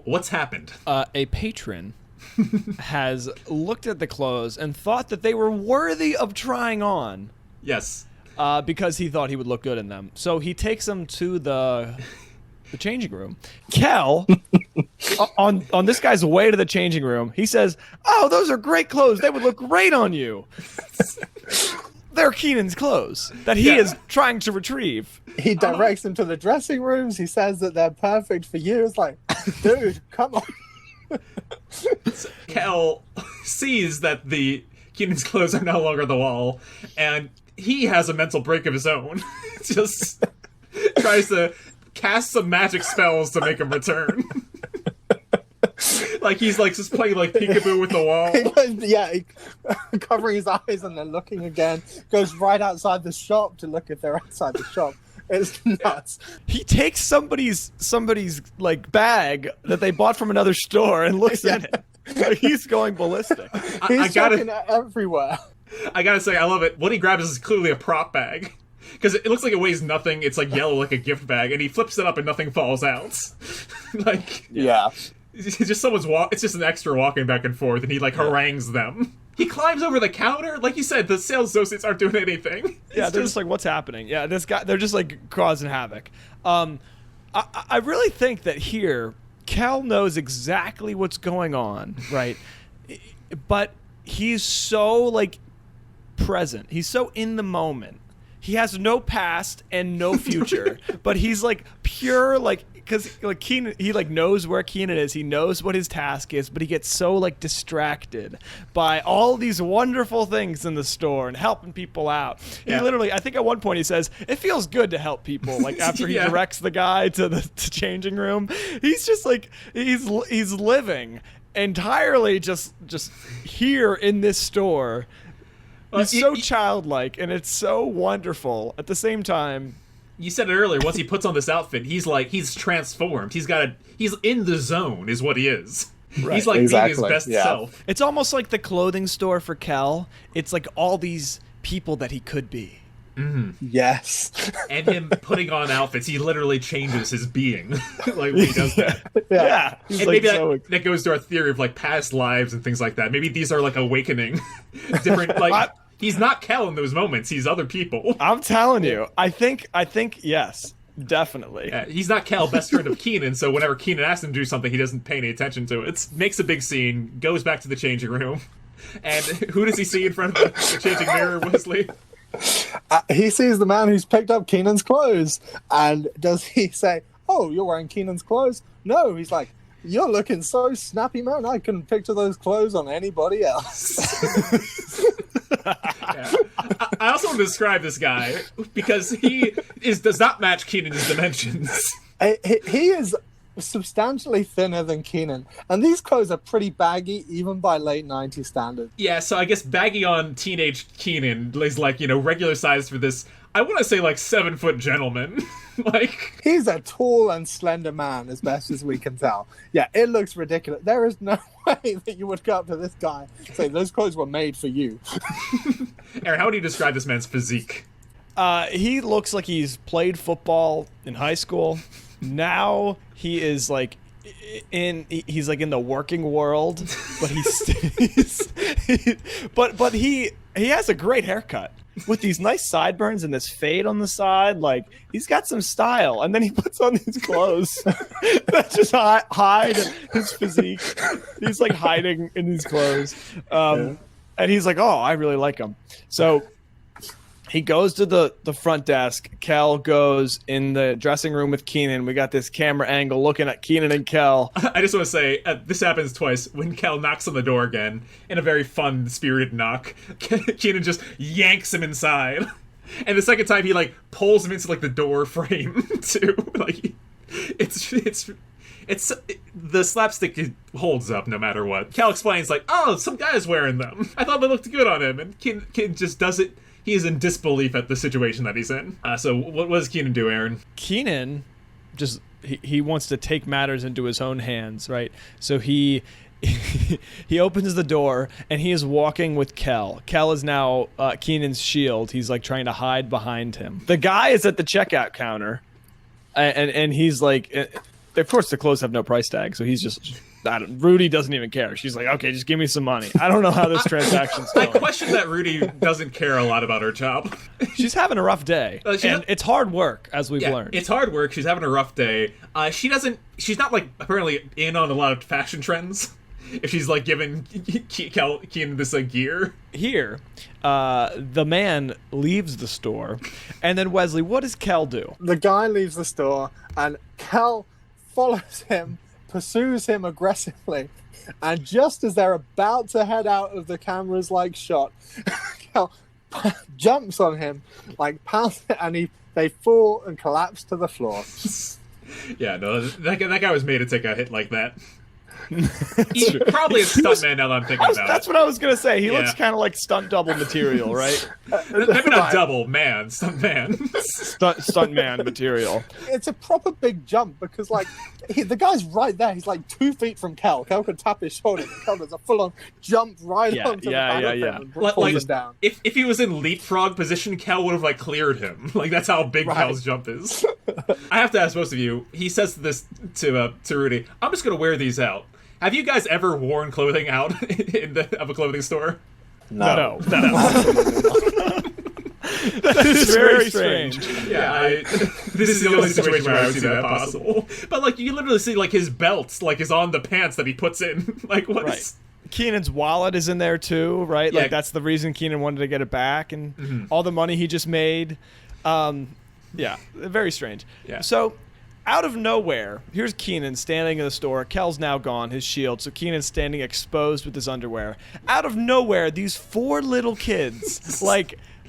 What's happened? A patron has looked at the clothes and thought that they were worthy of trying on. Yes. Because he thought he would look good in them. So he takes them to the changing room. Kel, on this guy's way to the changing room, he says, "Oh, those are great clothes. They would look great on you." They're Kenan's clothes that he is trying to retrieve. He directs him to the dressing rooms. He says that they're perfect for you. It's like, dude, come on. Kel sees that the Kenan's clothes are no longer on the wall, and he has a mental break of his own. Just tries to cast some magic spells to make him return. Like he's like just playing like peekaboo with the wall. Covering his eyes and then looking again. Goes right outside the shop to look if they're outside the shop. It's nuts. He takes somebody's like bag that they bought from another store and looks at it. Like, he's going ballistic. He's checking everywhere. I gotta say, I love it. What he grabs is clearly a prop bag. Because it looks like it weighs nothing. It's like yellow like a gift bag. And he flips it up and nothing falls out. Like... Yeah. It's just it's just an extra walking back and forth, and he like harangues them. He climbs over the counter. Like you said, the sales associates aren't doing anything. Yeah, they're just like, what's happening? Yeah, this guy, they're just like causing havoc. I really think that here, Kel knows exactly what's going on, right? But he's so like present. He's so in the moment. He has no past and no future, but he's like pure like, because like Kenan, he like knows where Kenan is. He knows what his task is, but he gets so like distracted by all these wonderful things in the store and helping people out. He literally, I think at one point he says, "It feels good to help people." Like after he directs the guy to the changing room, he's just like he's living entirely just here in this store. He's so childlike, and it's so wonderful. At the same time, you said it earlier. Once he puts on this outfit, he's transformed. He's in the zone, is what he is. Right. He's like being his best self. It's almost like the clothing store for Kel. It's like all these people that he could be. Mm-hmm. Yes. And him putting on outfits, he literally changes his being. Like when he does that. Yeah. And like maybe that goes to our theory of like past lives and things like that. Maybe these are like awakening. Different like he's not Kel in those moments, he's other people. I'm telling you. I think yes. Definitely. He's not Kel, best friend of Kenan, so whenever Kenan asks him to do something, he doesn't pay any attention to it. Makes a big scene, goes back to the changing room. And who does he see in front of the changing mirror, Wesley? He sees the man who's picked up Kenan's clothes. And does he say, "Oh, you're wearing Kenan's clothes"? No, he's like, "You're looking so snappy, man. I couldn't picture those clothes on anybody else." I also want to describe this guy because he does not match Kenan's dimensions. He is substantially thinner than Kenan, and these clothes are pretty baggy even by late 90s standards. Yeah, so I guess baggy on teenage Kenan is like, regular size for this, I want to say like 7-foot gentleman. Like he's a tall and slender man as best as we can tell. Yeah, it looks ridiculous. There is no way that you would go up to this guy and say those clothes were made for you. Aaron, how would you describe this man's physique? He looks like he's played football in high school. Now he is like he's like in the working world, but but he has a great haircut with these nice sideburns and this fade on the side. Like he's got some style, and then he puts on these clothes that just hide his physique. He's like hiding in these clothes, and he's like, "Oh, I really like them." So he goes to the front desk. Kel goes in the dressing room with Kenan. We got this camera angle looking at Kenan and Kel. I just want to say, this happens twice. When Kel knocks on the door again, in a very fun, spirited knock, Kenan just yanks him inside. And the second time, he, like, pulls him into, like, the door frame, too. Like, the slapstick holds up no matter what. Kel explains, like, "Oh, some guy's wearing them. I thought they looked good on him." And Kenan just does it. He is in disbelief at the situation that he's in. So what does Kenan do, Aaron? Kenan just he wants to take matters into his own hands, right? So he opens the door and he is walking with Kel. Kel is now Kenan's shield. He's like trying to hide behind him. The guy is at the checkout counter, and he's like, of course the clothes have no price tag, so he's just. Rudy doesn't even care. She's like, "Okay, just give me some money." I don't know how this transaction's going. I question that Rudy doesn't care a lot about her job. She's having a rough day, and it's hard work, as we've learned. It's hard work. She's having a rough day. She's not like apparently in on a lot of fashion trends. If she's like giving Kenan this like gear. Here, the man leaves the store, and then Wesley, what does Kel do? The guy leaves the store, and Kel follows him, pursues him aggressively. And just as they're about to head out of the camera's shot, Kel jumps on him, pounds it, and they fall and collapse to the floor. Yeah, no, that guy was made to take a hit like that. He's probably a stuntman now that I'm thinking about it. That's what I was gonna say. He looks kind of like stunt double material, right? Maybe not double, man, stuntman. Stuntman material. It's a proper big jump because, the guy's right there. He's 2 feet from Kel. Kel can tap his shoulder. Kel does a full-on jump right onto the battlefield and pulls him down. If he was in leapfrog position, Kel would have cleared him. That's how big Kel's jump is. I have to ask most of you. He says this to Rudy. I'm just gonna wear these out. Have you guys ever worn clothing out of a clothing store? No. That is very strange. Yeah, this is the only situation where I would see that possible. But you literally see his belt is on the pants that he puts in. What? Right. Kenan's wallet is in there too, right? Yeah. That's the reason Kenan wanted to get it back, and all the money he just made. Yeah, very strange. Yeah. So, out of nowhere, here's Kenan standing in the store. Kel's now gone, his shield. So Kenan's standing exposed with his underwear. Out of nowhere, these 4 little kids,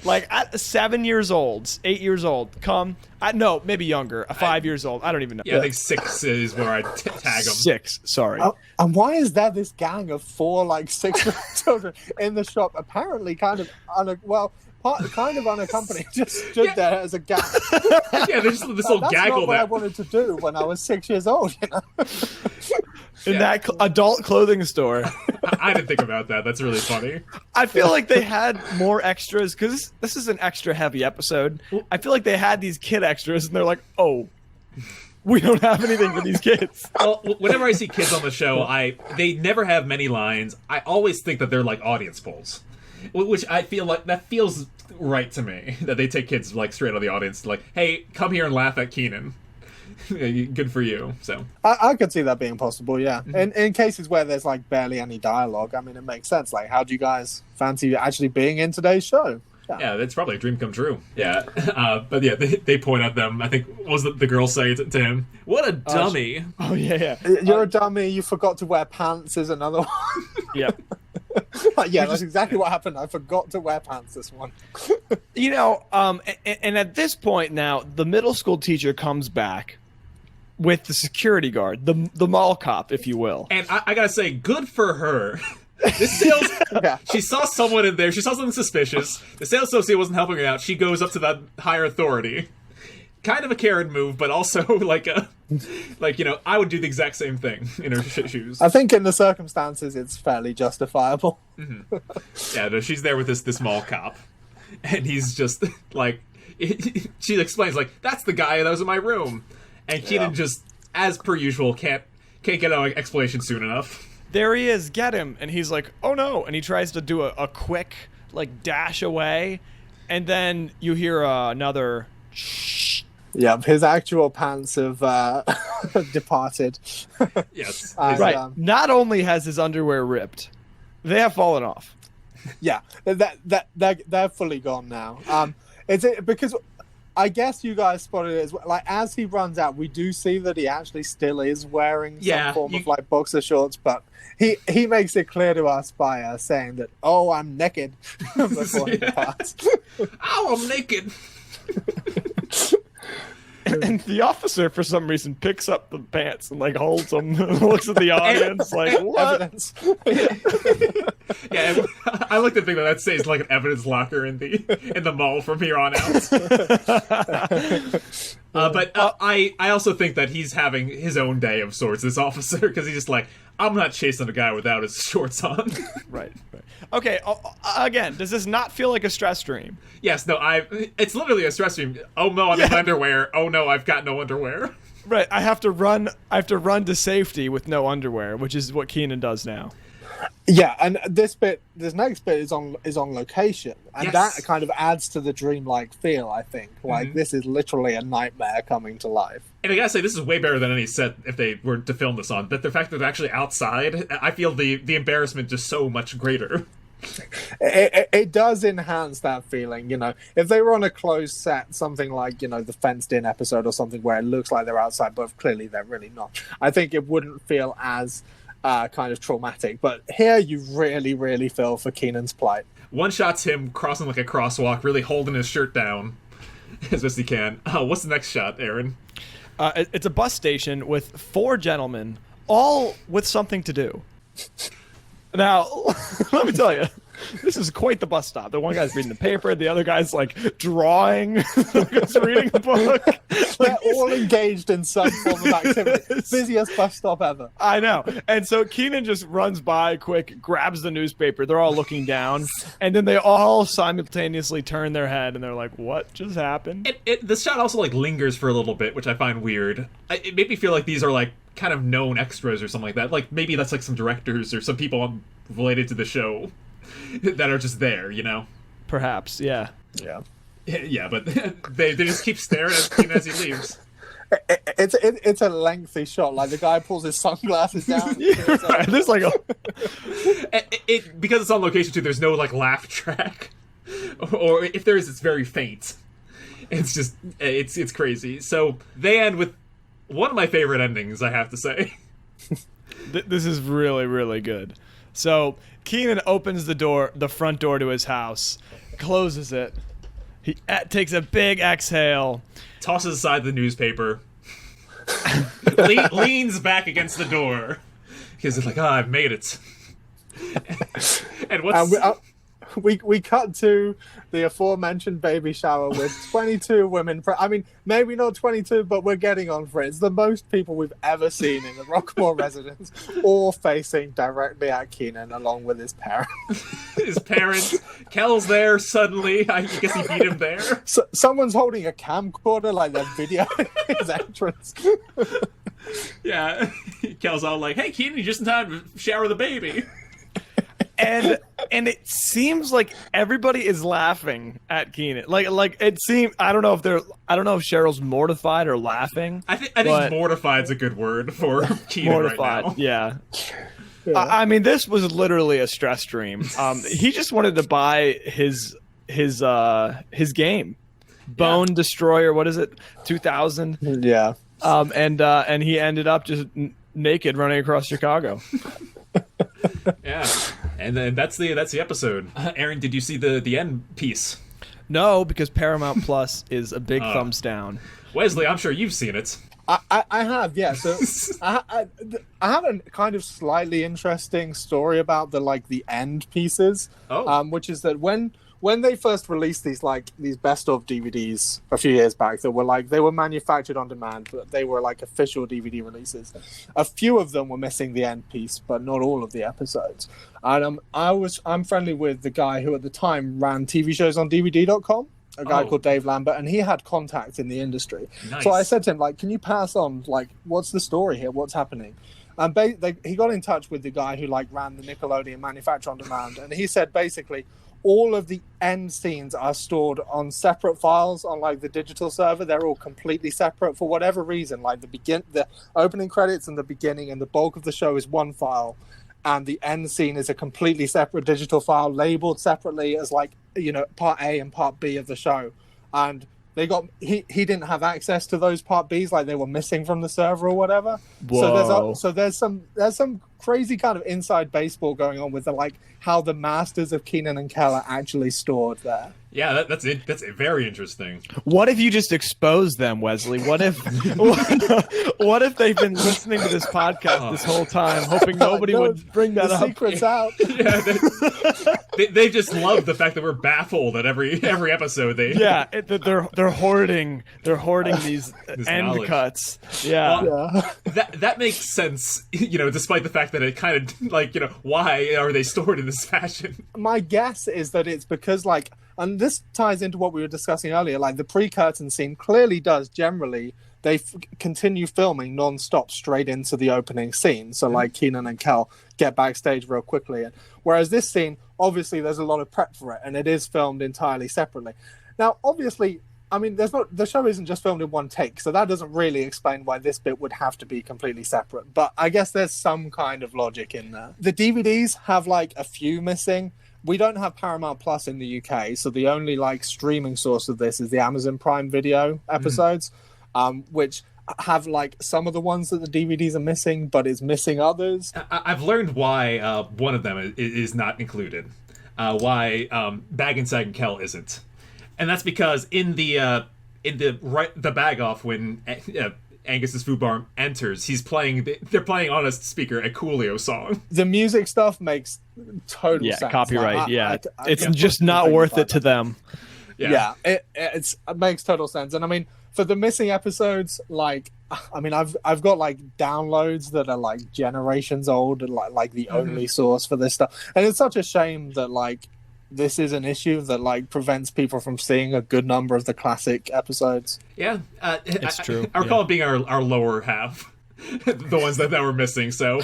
at 7 years old, 8 years old, come. No, maybe younger, 5 years old. I don't even know. Yeah, I think 6 is where I tag them. 6, sorry. And why is there this gang of 4 6-year-old children in the shop? Apparently, kind of unaccompanied, just stood there as a gang. Yeah, there's this little That's gaggle not what I wanted to do when I was 6 years old. In that adult clothing store. I didn't think about that. That's really funny. I feel like they had more extras because this is an extra heavy episode. I feel like they had these kid extras and they're like, oh, we don't have anything for these kids. Well, whenever I see kids on the show, they never have many lines. I always think that they're audience polls, which I feel that feels right to me, that they take kids straight out of the audience, hey, come here and laugh at Kenan. Good for you. So I could see that being possible, yeah. In cases where there's barely any dialogue, I mean, it makes sense. How do you guys fancy actually being in today's show? Yeah, that's probably a dream come true. Yeah, but yeah, they point at them. I think what was the girl say to him? What a dummy! Oh yeah. You're a dummy. You forgot to wear pants. Is another one. Yeah. That's exactly what happened. I forgot to wear pants this one. And at this point now, the middle school teacher comes back with the security guard, the mall cop, if you will. And I gotta say, good for her. This sales, she saw someone in there. She saw something suspicious. The sales associate wasn't helping her out. She goes up to that higher authority. Kind of a Karen move, but also I would do the exact same thing in her shoes. I think in the circumstances, it's fairly justifiable. Mm-hmm. Yeah, no, she's there with this mall cop, and he's just she explains that's the guy that was in my room, and Kenan just, as per usual, can't get an explanation soon enough. There he is, get him, and he's like, oh no, and he tries to do a quick dash away, and then you hear another shh. Yeah, his actual pants have departed. Yes. Right. Not only has his underwear ripped, they have fallen off. Yeah, they're fully gone now. Because I guess you guys spotted it as well. As he runs out, we do see that he actually still is wearing some form of boxer shorts, but he makes it clear to us by saying that, oh, I'm naked before he departs. Oh, I'm naked. And the officer, for some reason, picks up the pants and holds them, and looks at the audience what? Evidence. Yeah, I like to think that stays an evidence locker in the mall from here on out. But I also think that he's having his own day of sorts, this officer, because he's just I'm not chasing a guy without his shorts on. Right. Okay, again, does this not feel like a stress dream? Yes, no, it's literally a stress dream. Oh no, I'm in underwear. Oh no, I've got no underwear. Right, I have to run to safety with no underwear, which is what Kenan does now. Yeah, and this next bit is on location, and that kind of adds to the dreamlike feel. I think this is literally a nightmare coming to life. And I gotta say, this is way better than any set if they were to film this on. But the fact that they're actually outside, I feel the embarrassment just so much greater. It does enhance that feeling, you know. If they were on a closed set, something like, you know, the fenced in episode or something where it looks like they're outside, but clearly they're really not, I think it wouldn't feel as kind of traumatic. But here you really, really feel for Kenan's plight. One shot's him crossing like a crosswalk, really holding his shirt down as best he can. What's the next shot, Aaron? It's a bus station with 4 gentlemen, all with something to do. Now, let me tell you, this is quite the bus stop. The one guy's reading the paper, the other guy's like drawing, the guy's reading a book. They're all engaged in some form of activity. Busiest bus stop ever. I know. And so Kenan just runs by quick, grabs the newspaper. They're all looking down, and then they all simultaneously turn their head, and they're like, "What just happened?" The shot also like lingers for a little bit, which I find weird. It made me feel like these are like kind of known extras or something like that. Like maybe that's like some directors or some people related to the show that are just there, you know? Perhaps, yeah. Yeah. Yeah, but they just keep staring at Kenan as he leaves. It's a lengthy shot. Like the guy pulls his sunglasses down. Right. There's like a because it's on location too. There's no like laugh track, or if there is, it's very faint. It's just it's crazy. So they end with one of my favorite endings, I have to say. This is really, really good. So Kenan opens the front door to his house, closes it. He takes a big exhale, tosses aside the newspaper, leans back against the door because it's like, I've made it. And what's we cut to the aforementioned baby shower with 22 women. I mean, maybe not 22, but we're getting on for it. It's the most people we've ever seen in the Rockmore residence, all facing directly at Kenan, along with his parents. His parents. Kel's there suddenly. I guess he beat him there. So, someone's holding a camcorder, like they're videoing his entrance. Yeah. Kel's all like, hey, Kenan, you're just in time to shower the baby. And it seems like everybody is laughing at Kenan. Like it seems, I don't know if Cheryl's mortified or laughing. I think mortified's a good word for Kenan mortified, right now. Yeah. I mean, this was literally a stress dream. He just wanted to buy his game, Bone Destroyer. What is it? 2000. Yeah. And he ended up just naked running across Chicago. Yeah, and then that's the episode. Aaron, did you see the end piece? No, because Paramount Plus is a big thumbs down. Wesley, I'm sure you've seen it. I have, yeah. So I have a kind of slightly interesting story about the end pieces. Which is that when they first released these best of DVDs a few years back, that were they were manufactured on demand, but they were like official DVD releases. A few of them were missing the end piece, but not all of the episodes. And I'm friendly with the guy who at the time ran TV shows on DVD.com. A guy called Dave Lambert, and he had contacts in the industry. Nice. So I said to him, can you pass on, what's the story here? What's happening? And he got in touch with the guy who ran the Nickelodeon manufacture on demand, and he said basically all of the end scenes are stored on separate files on the digital server. They're all completely separate for whatever reason. The opening credits and the beginning and the bulk of the show is one file, and the end scene is a completely separate digital file labeled separately as part A and part B of the show. And he didn't have access to those part Bs, they were missing from the server or whatever. Whoa. So there's some crazy kind of inside baseball going on with how the masters of Kenan and Kel are actually stored there. Yeah, that's it. That's very interesting. What if you just expose them, Wesley? What if what if they've been listening to this podcast this whole time, hoping nobody would bring that up? Secret's out. Yeah, they just love the fact that we're baffled at every episode. They're hoarding these end knowledge. Cuts. Yeah. Well, that makes sense. Despite the fact that it kind of why are they stored in this fashion? My guess is that it's because and this ties into what we were discussing earlier, the pre-curtain scene clearly does generally, they continue filming non-stop straight into the opening scene. So Kenan and Kel get backstage real quickly. Whereas this scene, obviously there's a lot of prep for it, and it is filmed entirely separately. Now, obviously, I mean, the show isn't just filmed in one take, so that doesn't really explain why this bit would have to be completely separate. But I guess there's some kind of logic in there. The DVDs have a few missing, we don't have Paramount Plus in the UK, so the only like streaming source of this is the Amazon Prime Video episodes, which have like some of the ones that the DVDs are missing, but is missing others. I've learned why one of them is not included. Why Bag and Sag and Kel isn't, and that's because in the bag off when Angus's food barn enters, they're playing on a speaker a Coolio song. The music stuff makes total sense. Yeah, copyright. Like, It's just not worth it to them. Yeah, it makes total sense. And I mean, for the missing episodes, like, I mean, I've got like downloads that are like generations old, and like the only source for this stuff. And it's such a shame that like this is an issue that like prevents people from seeing a good number of the classic episodes. Yeah, it's true. I recall it being our lower half. The ones that were missing, so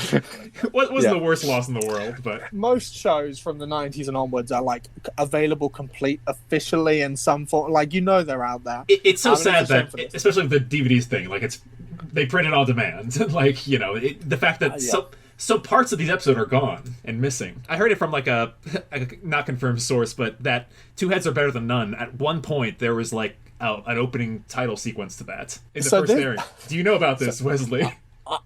wasn't the worst loss in the world, but most shows from the 90s and onwards are like available complete officially in some form, like they're out there. It's so sad that, especially the DVDs thing, like they print it on demand. Like, the fact that so parts of these episodes are gone and missing. I heard it from like a not confirmed source, but that Two Heads Are Better Than None, at one point there was like an opening title sequence to that in the first airing. Do you know about this, Wesley?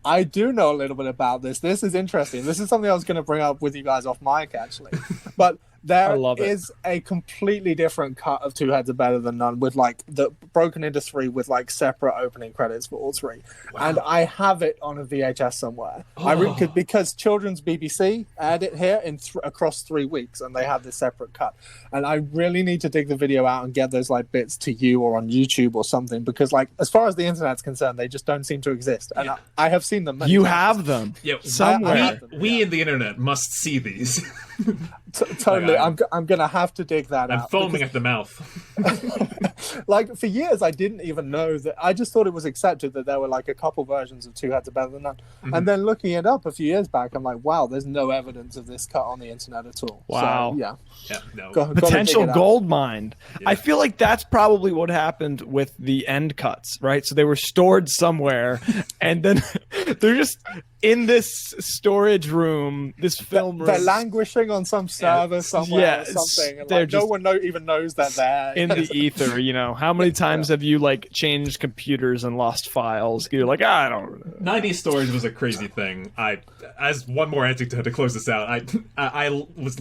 I do know a little bit about this. This is interesting. This is something I was going to bring up with you guys off mic, actually. But there is a completely different cut of Two Heads Are Better Than None, with like the broken into three with like separate opening credits for all three. Wow. And I have it on a VHS somewhere. Because Children's BBC aired it here in across 3 weeks, and they had this separate cut. And I really need to dig the video out and get those like bits to you or on YouTube or something, because like as far as the internet's concerned, they just don't seem to exist. And I have seen them. You have them. Yeah, somewhere. We in the internet must see these. Totally. I'm gonna have to dig that out. I'm foaming at the mouth. Like for years I didn't even know that. I just thought it was accepted that there were like a couple versions of Two Heads Are Better Than None. And then looking it up a few years back, I'm like, wow, there's no evidence of this cut on the internet at all. Wow. So, no. Potential gold mine. I feel like that's probably what happened with the end cuts, right? So they were stored somewhere, and then they're just in this storage room, this film room. They're languishing on some server somewhere or something. And like, no one even knows that they're in the ether. How many times have you like changed computers and lost files? You're like, I don't know. 90s storage was a crazy thing. As one more anecdote to close this out, I was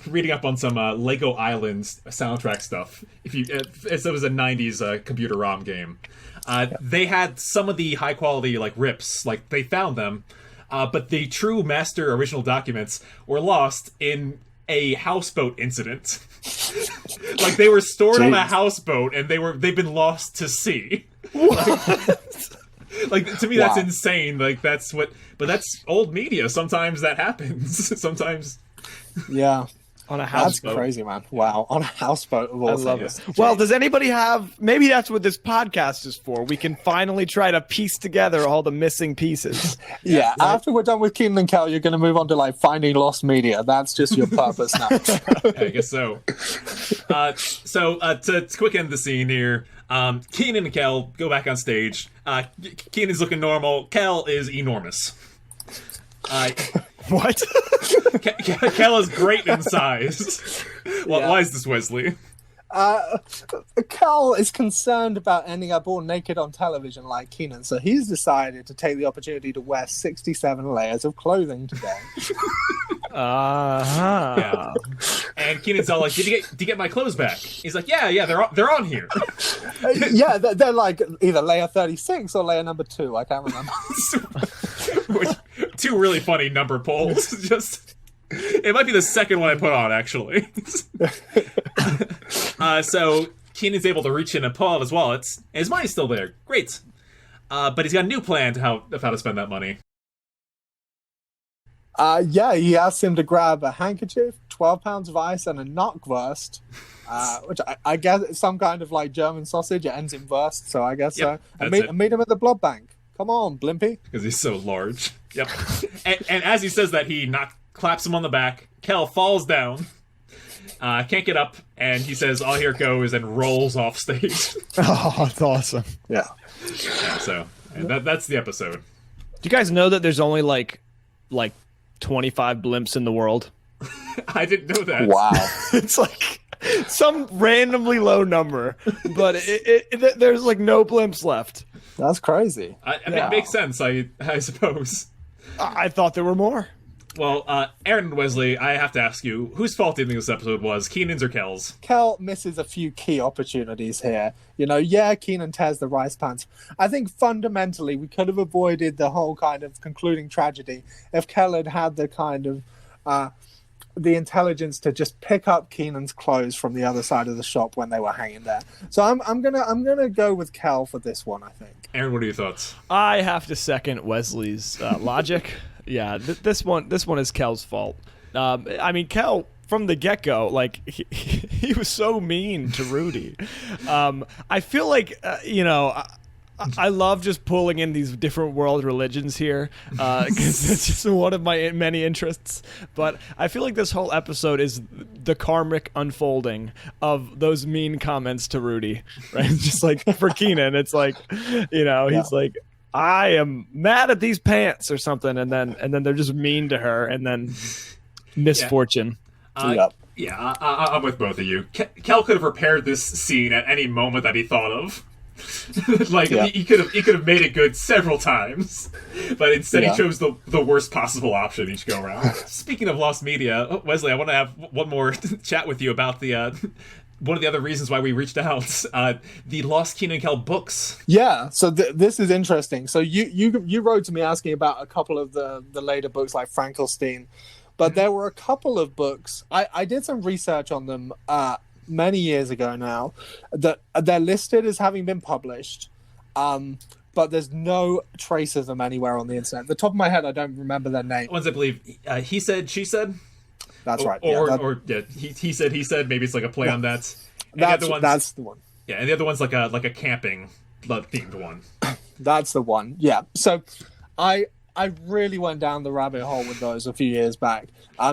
reading up on some Lego Islands soundtrack stuff. It was a 90s computer ROM game. They had some of the high quality like rips, like they found them, but the true master original documents were lost in a houseboat incident. Like they were stored on a houseboat and they've been lost to sea. Like to me that's insane. Like but that's old media. Sometimes that happens. Sometimes. Yeah. On a houseboat. That's crazy, man. Wow. On a houseboat of all I love it. Well, does anybody have... Maybe that's what this podcast is for. We can finally try to piece together all the missing pieces. Yeah. Right? After we're done with Kenan and Kel, you're going to move on to like finding lost media. That's just your purpose now. I guess so. To quick end the scene here, Kenan and Kel go back on stage. Kenan's looking normal. Kel is enormous. What? Kel is great in size. Why is this, Wesley? Kel is concerned about ending up all naked on television like Kenan, so he's decided to take the opportunity to wear 67 layers of clothing today. Yeah. And Kenan's all like, "Did you get my clothes back?" He's like, "Yeah, they're on here." Yeah, they're like either layer 36 or layer number 2. I can't remember. Two really funny number polls. Just it might be the second one I put on, actually. So Kenan's able to reach in and pull out his wallets, and his money's still there. Great. But he's got a new plan of how to spend that money. He asked him to grab a handkerchief, 12 pounds of ice, and a knockwurst, which I guess is some kind of like German sausage. It ends in wurst, so I guess so. And meet him at the blood bank. Come on, Blimpy. Because he's so large. Yep. and as he says that, he claps him on the back. Kel falls down, can't get up, and he says, "Oh, here it goes," and rolls off stage. Oh, that's awesome. Yeah. So that's the episode. Do you guys know that there's only like 25 blimps in the world? I didn't know that. Wow. It's like some randomly low number, but there's like no blimps left. That's crazy. I mean, it makes sense, I suppose. I thought there were more. Well, Aaron and Wesley, I have to ask you, whose fault do you think this episode was, Kenan's or Kel's? Kel misses a few key opportunities here. You know, yeah, Kenan tears the rice pants. I think fundamentally we could have avoided the whole kind of concluding tragedy if Kel had had the kind of the intelligence to just pick up Kenan's clothes from the other side of the shop when they were hanging there. So I'm gonna go with Kel for this one, I think. Aaron, what are your thoughts? I have to second Wesley's logic. Yeah, this one is Kel's fault. I mean, Kel from the get-go, like he was so mean to Rudy. I feel like I love just pulling in these different world religions here because it's just one of my many interests. But I feel like this whole episode is the karmic unfolding of those mean comments to Rudy, right? Just like for Kenan, it's like, he's like, I am mad at these pants or something, and then they're just mean to her, and then misfortune. Yeah, I'm with both of you. Kel could have repaired this scene at any moment that he thought of. He could have made it good several times, but instead he chose the worst possible option each go around. Speaking of lost media, Wesley, I want to have one more chat with you about the one of the other reasons why we reached out, the Lost Kenan and Kel books. Yeah, so this is interesting. So you wrote to me asking about a couple of the later books like Frankenstein, but there were a couple of books. I did some research on them many years ago now that they're listed as having been published, but there's no trace of them anywhere on the internet. At the top of my head, I don't remember their name. Ones I believe, he said, she said. That's right. He said. Maybe it's like a play on that. That's the one. Yeah, and the other one's like a camping themed one. That's the one. Yeah. So, I really went down the rabbit hole with those a few years back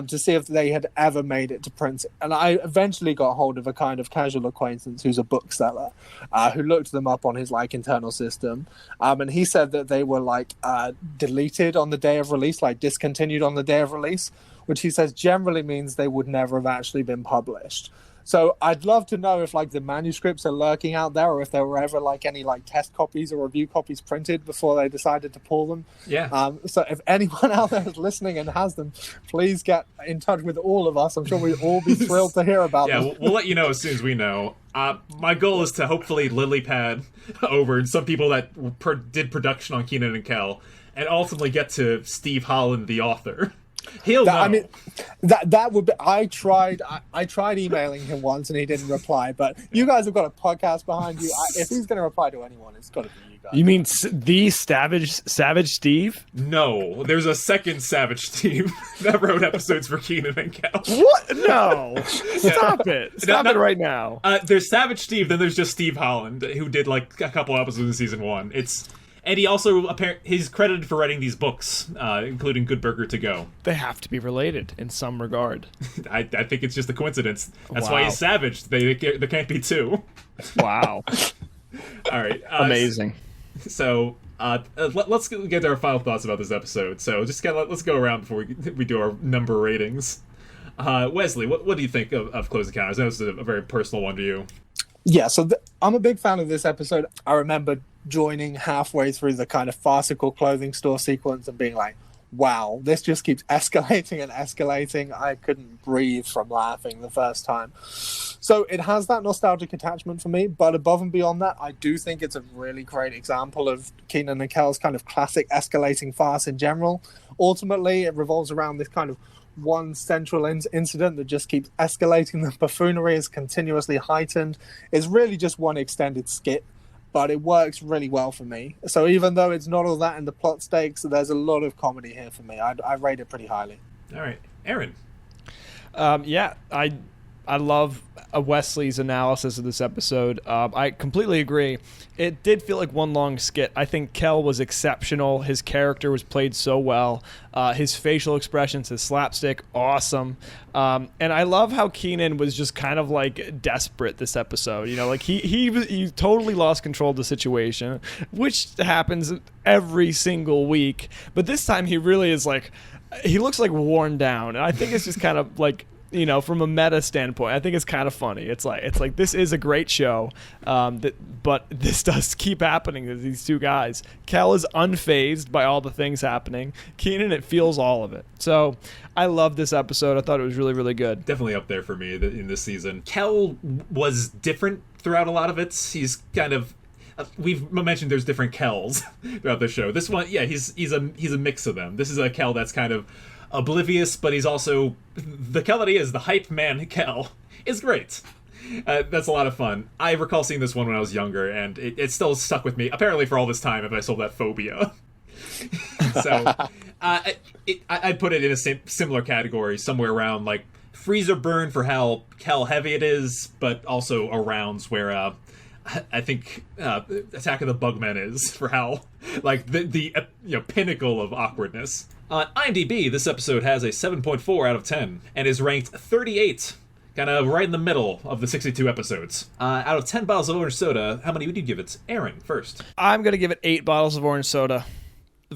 to see if they had ever made it to print, and I eventually got hold of a kind of casual acquaintance who's a bookseller who looked them up on his like internal system, and he said that they were like deleted on the day of release, like discontinued on the day of release, which he says generally means they would never have actually been published. So I'd love to know if like the manuscripts are lurking out there, or if there were ever like any like test copies or review copies printed before they decided to pull them. Yeah. So if anyone out there is listening and has them, please get in touch with all of us. I'm sure we'd all be thrilled to hear about them. Yeah, we'll let you know as soon as we know. My goal is to hopefully lily pad over some people that did production on Kenan and Kel, and ultimately get to Steve Holland, the author. He'll know. I mean, that would be. I tried emailing him once and he didn't reply. But you guys have got a podcast behind you. If he's going to reply to anyone, it's got to be you guys. You mean the Savage Steve? No, there's a second Savage Steve that wrote episodes for Kenan and Kel. What? No, stop it! Stop it right now. There's Savage Steve, then there's just Steve Holland, who did like a couple episodes in season 1. And he also he's credited for writing these books, including Good Burger to Go. They have to be related in some regard. I think it's just a coincidence. That's why he's savage. There can't be two. Wow. All right. Amazing. So let's get our final thoughts about this episode. So just let's go around before we do our number ratings. Wesley, what do you think of Close Encounters? I know this is a very personal one to you. Yeah, so I'm a big fan of this episode. I remember joining halfway through the kind of farcical clothing store sequence and being like, wow, this just keeps escalating and escalating. I couldn't breathe from laughing the first time. So it has that nostalgic attachment for me, but above and beyond that, I do think it's a really great example of Kenan and Kel's kind of classic escalating farce in general. Ultimately, it revolves around this kind of one central incident that just keeps escalating. The buffoonery is continuously heightened. It's really just one extended skit, but it works really well for me. So even though it's not all that in the plot stakes, there's a lot of comedy here for me. I rate it pretty highly. All right. Aaron. Yeah, I love Wesley's analysis of this episode. I completely agree. It did feel like one long skit. I think Kel was exceptional. His character was played so well. His facial expressions, his slapstick, awesome. And I love how Kenan was just kind of like desperate this episode. You know, like he totally lost control of the situation, which happens every single week. But this time he really is like, he looks like worn down, and I think it's just kind of like, you know, from a meta standpoint, I think it's kind of funny. It's like this is a great show, but this does keep happening to these two guys. Kel is unfazed by all the things happening. Kenan, it feels all of it. So I love this episode. I thought it was really, really good. Definitely up there for me in this season. Kel was different throughout a lot of it. He's kind of we've mentioned there's different Kels throughout the show. This one, yeah, he's a mix of them. This is a Kel that's kind of oblivious, but he's also the Kel that he is. The hype man Kel is great. That's a lot of fun. I recall seeing this one when I was younger, and it still stuck with me. Apparently, for all this time, if I still have that phobia. So, I'd put it in a similar category, somewhere around like freeze or burn for how heavy it is, but also around where I think Attack of the Bugmen is for how like the pinnacle of awkwardness. On IMDb, this episode has a 7.4 out of 10 and is ranked 38, kind of right in the middle of the 62 episodes. Out of 10 bottles of orange soda, how many would you give it? Aaron, first. I'm gonna give it 8 bottles of orange soda.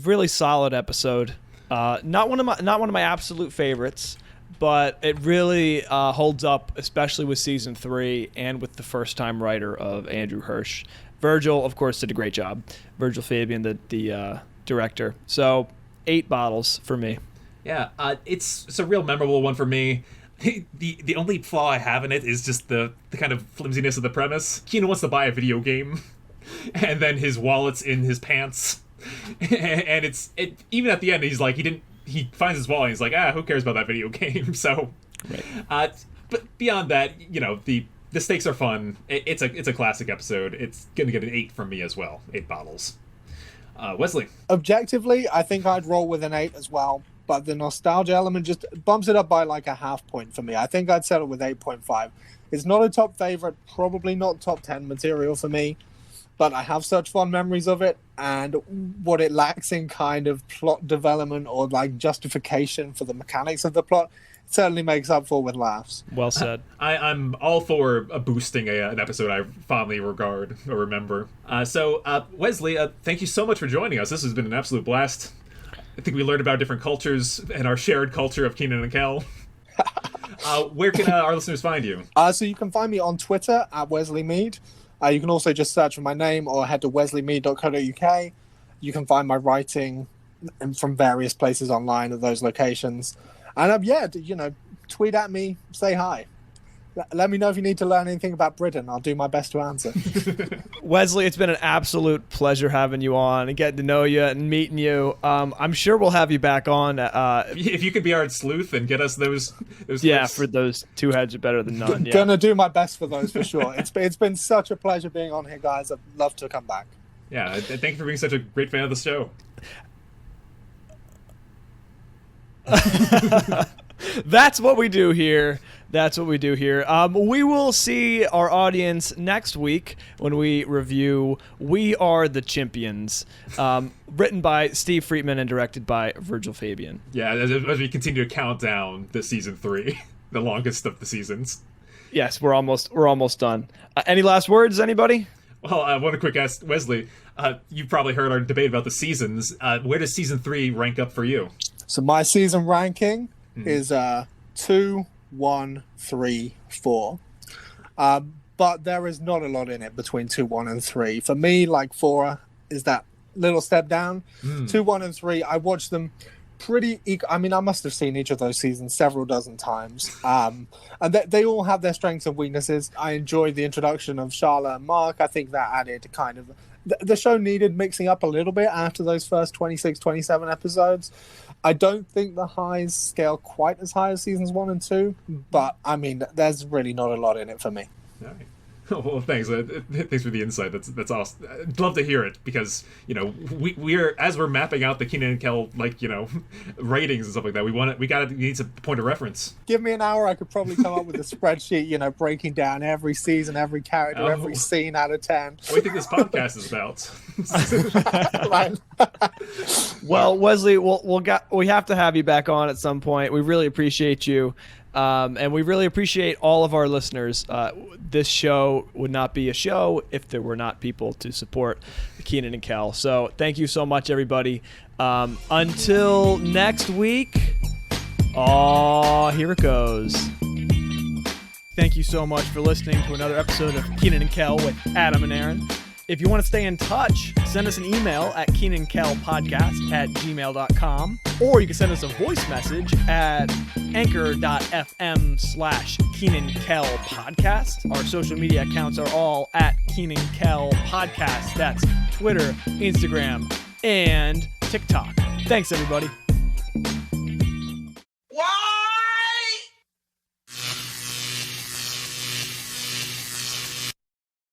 Really solid episode. Not one of my absolute favorites, but it really holds up, especially with season 3 and with the first-time writer of Andrew Hirsch. Virgil, of course, did a great job. Virgil Fabian, the director. So 8 bottles for me. Yeah, it's a real memorable one for me. The only flaw I have in it is just the kind of flimsiness of the premise. Kenan wants to buy a video game, and then his wallet's in his pants, and even at the end he's like he finds his wallet and he's like, who cares about that video game? So, right. But beyond that, the stakes are fun. It's a classic episode. It's gonna get an 8 from me as well. 8 bottles. Wesley. Objectively, I think I'd roll with an 8 as well, but the nostalgia element just bumps it up by like a half point for me. I think I'd settle with 8.5. It's not a top favorite, probably not top 10 material for me, but I have such fond memories of it, and what it lacks in kind of plot development or like justification for the mechanics of the plot, it certainly makes up for with laughs. Well said. I'm all for boosting an episode I fondly regard or remember. So Wesley, thank you so much for joining us. This has been an absolute blast. I think we learned about different cultures and our shared culture of Kenan and Kel. Where can our listeners find you? So you can find me on Twitter at Wesley Mead. You can also just search for my name or head to wesleymead.co.uk. You can find my writing from various places online at those locations. And tweet at me, say hi. Let me know if you need to learn anything about Britain. I'll do my best to answer. Wesley, it's been an absolute pleasure having you on and getting to know you and meeting you. I'm sure we'll have you back on. If you could be our sleuth and get us those yeah, clips. for those 2 heads are better than none. Yeah. Gonna do my best for those for sure. It's been such a pleasure being on here, guys. I'd love to come back. Yeah, thank you for being such a great fan of the show. That's what we do here. We will see our audience next week when we review We Are the Champions, written by Steve Friedman and directed by Virgil Fabian. Yeah, as we continue to count down the season 3, the longest of the seasons. Yes, we're almost done. Any last words, anybody? Well, I want to quick ask Wesley. You've probably heard our debate about the seasons. Where does season 3 rank up for you? So my season ranking is 2, 1, 3, 4. But there is not a lot in it between 2, 1, and 3. For me, like 4 is that little step down. 2, 1, and 3, I watched them pretty I mean, I must have seen each of those seasons several dozen times. And they all have their strengths and weaknesses. I enjoyed the introduction of Charlotte and Mark. I think that added kind of... The show needed mixing up a little bit after those first 26, 27 episodes. I don't think the highs scale quite as high as seasons 1 and 2, but I mean, there's really not a lot in it for me. All right. Well, thanks. Thanks for the insight. That's awesome. I'd love to hear it because we're as we're mapping out the Kenan and Kel ratings and stuff like that. We need a point of reference. Give me an hour, I could probably come up with a spreadsheet. Breaking down every season, every character, every scene out of 10. What do you think this podcast is about? Well, Wesley, we have to have you back on at some point. We really appreciate you. And we really appreciate all of our listeners. This show would not be a show if there were not people to support Kenan and Kel. So thank you so much, everybody. Until next week, here it goes. Thank you so much for listening to another episode of Kenan and Kel with Adam and Aaron. If you want to stay in touch, send us an email at KenanKelPodcast@gmail.com, or you can send us a voice message at anchor.fm/KenanKelPodcast. Our social media accounts are all at KenanKelPodcast. That's Twitter, Instagram, and TikTok. Thanks, everybody.